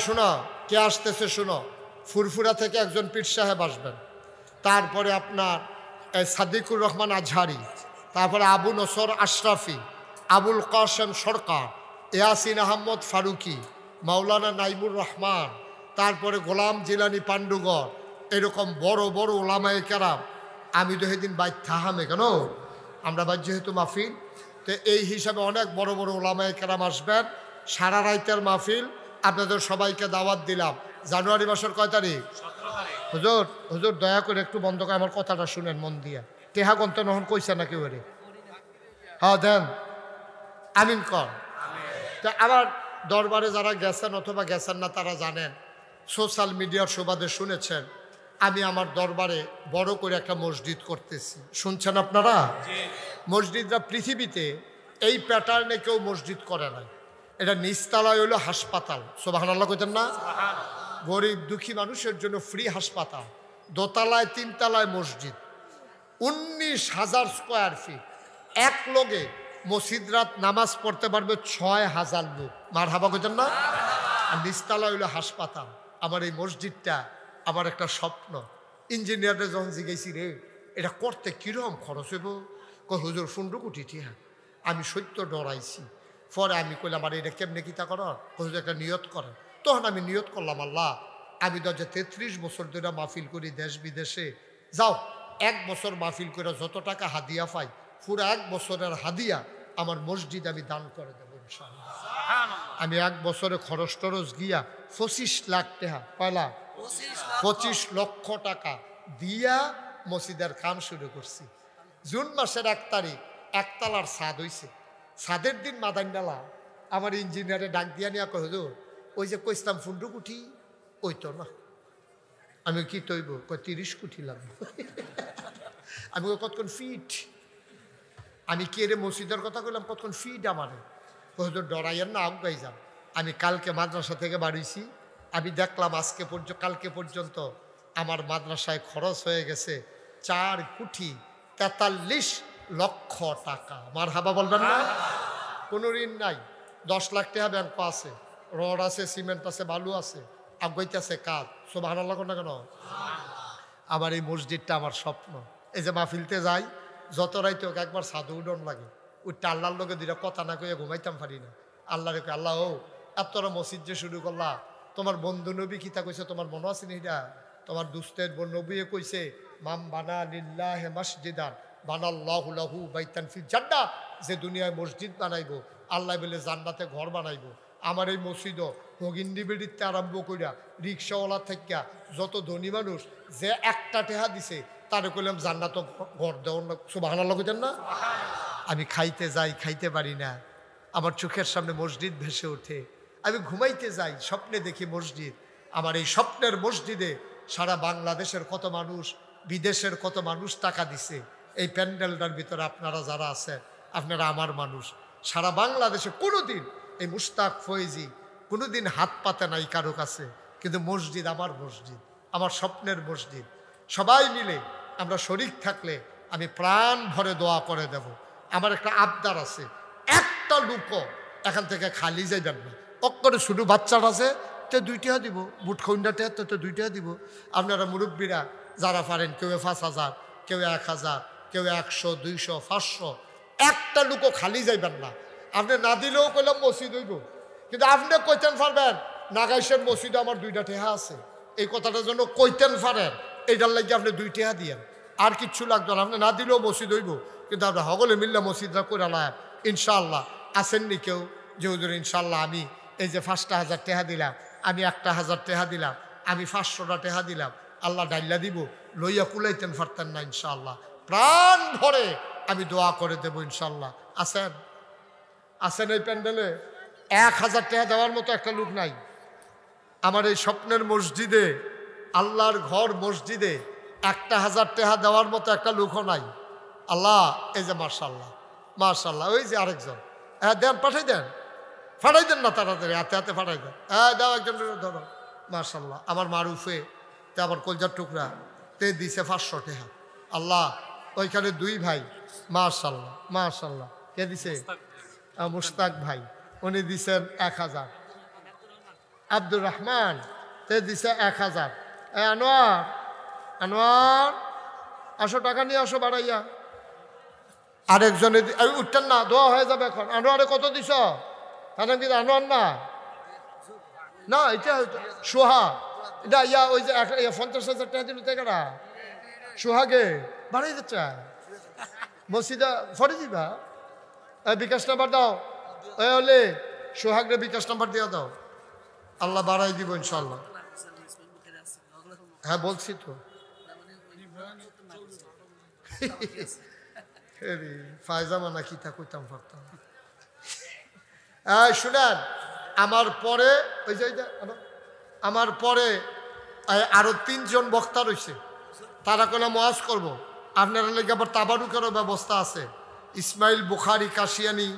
শোনো, কে আসতেছে শোনো। ফুরফুরা থেকে একজন পীর সাহেব আসবেন, তারপরে আপনার সাদিকুর রহমান আজহারি, তারপরে আবু নসর আশরাফি, আবুল কাসেম সরকার, ইয়াসিন আহমদ ফারুকি, মাওলানা নাইমুর রহমান, তারপরে গোলাম জিলানি পান্ডুগড়, এরকম বড় বড় ওলামায়ে কেরাম। আমি তো সেদিন বাইর থাহামে, কেন আমরা বাইর যেহেতু মাহফিল, তো এই হিসাবে অনেক বড় বড় ওলামায়ে কেরাম আসবেন। সারা রাইতের মাহফিল, আপনাদের সবাইকে দাওয়াত দিলাম। জানুয়ারি মাসের কয় তারিখ? 17 তারিখ। হুজুর হুজুর দয়া করে একটু বন্ধ করে আমার কথাটা শুনেন মন দিয়া। টেহা গন্ত নহন কইছে না কেউ? হ্যাঁ দেন, আমিন কর। তা আবার দরবারে যারা গেছেন অথবা গেছেন না, তারা জানেন, সোশ্যাল মিডিয়ার সুবাদে শুনেছেন, আমি আমার দরবারে বড় করে একটা মসজিদ করতেছি। শুনছেন আপনারা? মসজিদরা পৃথিবীতে এই প্যাটার্নে কেউ মসজিদ করে নাই। এটা নিচতলায় হইল হাসপাতাল, সুবহানাল্লাহ কইতেন না? গরিব দুঃখী মানুষের জন্য ফ্রি হাসপাতাল, দোতলায় 3 তলায় মসজিদ, 19,000 স্কোয়ার ফিট। এক লোকে মসজিদরাত নামাজ পড়তে পারবে 6,000 লোক। মারহাবা কইতেন না? আর নিচতলা হইল হাসপাতাল। আমার এই মসজিদটা আমার একটা স্বপ্ন। ইঞ্জিনিয়ারদের যখন জিজ্ঞেসি, রে এটা করতে কীরকম খরচ হইব? হুজুর 15 কোটি টাকা। আমি সত্য ডরাইছি। পরে আমি কইলাম, আর এটা কেমনে কিতা করার? হুজুর একটা নিয়ত করেন। তখন আমি নিয়ত করলাম, আল্লাহ আমি তো যে 33 বছর ধরে মাহফিল করি দেশ বিদেশে, যাও 1 বছর মাহফিল করে যত টাকা হাদিয়া পাই, পুরো 1 বছরের হাদিয়া আমার মসজিদ আমি দান করে দেবো ইনশাআল্লাহ। আমি 1 বছরে খরচ টরচ গিয়া 25 লাখ টাকা, কয়লা 25 লক্ষ টাকা দিয়া মসজিদের কাম শুরু করছি। জুন মাসের 1 তারিখ 1 তলার ছাদ হইছে। ছাদের দিন মাদাইনালা আমার ইঞ্জিনিয়ারে ডাক দিয়া নিয়া কয়, হুজুর ওই যে কইতাম 15 কোটি, ওই তো না। আমি কি তৈব? কয় 30 কোটি লাগবে। আমি কতক্ষণ ফিট, আমি কে রে মসজিদের কথা কইলাম, কতক্ষণ ফিট আমারে। হুজুর ডরাইয়ের না, আগাই যান। আমি কালকে মাদ্রাসা থেকে বাড়িছি, আমি দেখলাম কালকে পর্যন্ত আমার মাদ্রাসায় খরচ হয়ে গেছে 4 কোটি 43 লক্ষ টাকা। মারহাবা বলবেন না? কোনো ঋণ নাই, 10 লাখ টাকা ব্যাংক আছে, রড আছে, সিমেন্ট আছে, বালু আছে, আগাইতেছে কাজ। সুবহানাল্লাহ না কেন? আমার এই মসজিদটা আমার স্বপ্ন। এই যে মাহফিলতে যাই, যত রাইতে হোক একবার সাধু উডন লাগে, ওইটা আল্লাহর লোকে 2টা কথা না কইয়া ঘুমাইতাম পারি না। আল্লাহ রেখে, আল্লাহ ও এতটা মসজিদ যে শুরু করলা, তোমার বন্ধু নবী কিতা কইছে তোমার মনে আছে না? এটা তোমার দুস্তের নবী কইছে, মাম বানা লিল্লাহি মাসজিদান বানাল্লাহু লাহু বাইতান ফিল জান্নাহ, যে দুনিয়ায় মসজিদ বানাইবো আল্লাহ বলে জান্নাতে ঘর বানাইবো। আমার এই মসজিদও ভগিন্দি বেড়িতে আরম্ভ করিয়া রিক্সাওয়ালা থেকে যত ধনী মানুষ যে একটা টেহা দিছে তারে কইলাম জান্নাত ঘর দেওয়ার না, সুবহানাল্লাহ কইতেন না? আমি খাইতে যাই, খাইতে পারি না, আমার চোখের সামনে মসজিদ ভেসে ওঠে। আমি ঘুমাইতে যাই, স্বপ্নে দেখি মসজিদ। আমার এই স্বপ্নের মসজিদে সারা বাংলাদেশের কত মানুষ, বিদেশের কত মানুষ টাকা দিছে। এই প্যান্ডেলটার ভিতরে আপনারা যারা আছেন, আপনারা আমার মানুষ। সারা বাংলাদেশে কোনোদিন এই মুশতাক ফয়েজি কোনোদিন হাত পাতে নাই কারো কাছে, কিন্তু মসজিদ আমার মসজিদ, আমার স্বপ্নের মসজিদ। সবাই মিলে আমরা শরীক থাকলে আমি প্রাণ ভরে দোয়া করে দেব। আমার একটা আবদার আছে, একটা লুকো এখান থেকে খালি যাইবেন না। অক্করে শুধু বাচ্চারা আছে তো 2 টাকা দিব, বুট খন্ডাতে তো 2 টাকা দিব। আপনারা মুরব্বীরা যারা পারেন, কেউ 5,000, কেউ 1,000, কেউ 100, 200, 500, একটা লুকো খালি যাইবেন না। আপনি না দিলেও কইলাম মসজিদ হইব, কিন্তু আপনি কইতেন পারবেন নাগাইশের মসজিদে আমার 2টা টেহা আছে, এই কথাটার জন্য কইতেন পারেন, এইটার লাগে আপনি 2 টাকা দিয়েন, আর কিচ্ছু লাগতো না। আপনি না দিলেও মসজিদ হইব, কিন্তু আপনি সকলে মিললে মসজিদটা করে লায় ইনশাআল্লাহ। আসেননি কেউ যে হুজুর ইনশাআল্লাহ আমি এই যে 5,000 টাকা দিলাম, আমি 1,000 টাকা দিলাম, আমি 500টা টাকা দিলাম, আল্লাহ ডাইল্লা দিব, লইয়া কুলাইতেন পারতেন না ইনশাআল্লাহ। প্রাণ ভরে আমি দোয়া করে দেবো ইনশাআল্লাহ। আসেন, আসেন এই প্যান্ডেলে 1,000 টাকা দেওয়ার মতো একটা লোক নাই। আমার এই স্বপ্নের মসজিদে, আল্লাহর ঘর মসজিদে 1,000 টাকা দেওয়ার মতো একটা লোকও নাই। আল্লাহ, এই যে মাশাআল্লাহ মাশাআল্লাহ, ওই যে আরেকজন, হ্যাঁ দেন, পাঠাই দেন, ফাটাই দেন না তাড়াতাড়ি, হাতে হাতে ফাটাই দেন। হ্যাঁ দাও, একজন ধরো। মাশাআল্লাহ, আমার মারুফে তে আমার কলজার টুকরা তে দিছে 500 টাকা। আল্লাহ, ওইখানে 2 ভাই, মাশাআল্লাহ মাশাআল্লাহ। কে দিছে? মুশতাক ভাই, উনি দিছেন 1,000। আব্দুর রহমান তে দিছে 1,000। আনোয়ার, আনোয়ার আসো, টাকা নিয়ে আসো বাড়াইয়া। আরেকজনে উঠতেন না, দোয়া হয়ে যাবে এখন। আনোয়ারে কত দিছ? তার নাম কি আনোয়ার না? না, এটা সোহা, এটা ইয়া ওই যে 50,000 টাকা দিল টাকাটা সোহাগে বাড়াই দিচ্ছে মসজিদা ফরে দিবা। বিকাশ নাম্বার দাও, ওই হলে সোহাগরে বিকাশ নাম্বার দিয়ে দাও, আল্লাহ বাড়াই দিব ইনশাল্লাহ। হ্যাঁ বলছি তো, ফায়জামা না কি তা কইতাম পারতাম। শুনেন, আমার পরে ওই যে আমার পরে আরো 3 জন বক্তা রয়েছে, তারা কোনো ওয়াজ করবো। আপনারা লেগে আবার তাবারুকেরও ব্যবস্থা আছে। ইসমাইল বুখারি কাশিয়ানি,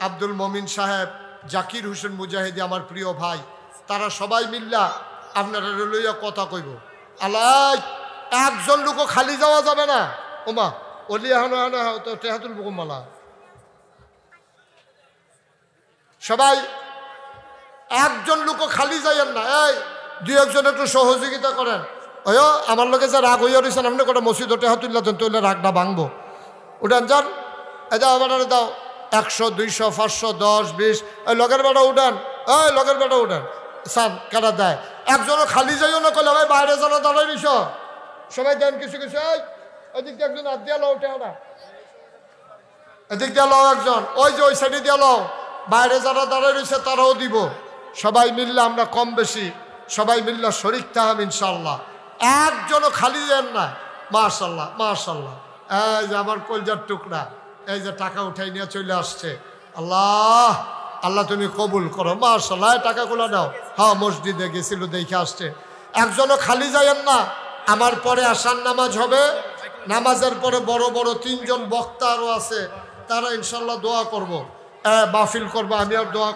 আব্দুল মমিন সাহেব, জাকির হোসেন মুজাহিদি, আমার প্রিয় ভাই, তারা সবাই মিল্লা আপনারা লইয়া কথা কইব। আল্লাহ, একজন লোকও খালি যাওয়া যাবে না। ওমা অলি তো টেহাতুল বুকুমালা, সবাই একজন লোকও খালি যাইয়েন না। এই 2-1জন একটু সহযোগিতা করেন। ওই আমার লোকে যে রাগ হইয়া রয়েছেন, আপনি কটা মসজিদ টেহাতুল্লাহ দেন, তৈলে রাগটা ভাঙবো। উঠান যান, এই দাও আমার দাও 100, 200, 500, 10, 20, ওই লগের বেটা উঠান, ওই লগের বেটা উঠান। সান কারা দেয়, একজনও খালি যাইও না, কইলে ভাই বাইরে যারা দাঁড়াই নিস, সবাই দেন কিছু কিছু। এই ওইদিক দিয়ে একজন হাত দিয়া লো, উঠে না, এদিক দিয়ে লো একজন, ওই যে ওই সাইডে দিয়ে লো, বাইরে যারা দাঁড়াই রয়েছে তারাও দিব। সবাই মিললে আমরা কম বেশি সবাই মিললে শরীক থাম ইনশাল্লাহ। একজনও খালি দেন না। মাশাল্লাহ মাশাল্লাহ, এই যে আমার কলজার টুকরা, এই যে টাকা উঠাই নিয়ে চলে আসছে। আল্লাহ আল্লাহ তুমি কবুল করো। মাশাল্লাহ, টাকাগুলো দাও। হ্যাঁ মসজিদে গেছিল দেখে আসছে। একজনও খালি যায়েন না। আমার পরে আসার নামাজ হবে, নামাজের পরে বড় বড় 3 জন বক্তা আরও আছে, তারা ইনশাল্লাহ দোয়া করবো, মাহফিল করবো। আমি আর দোয়া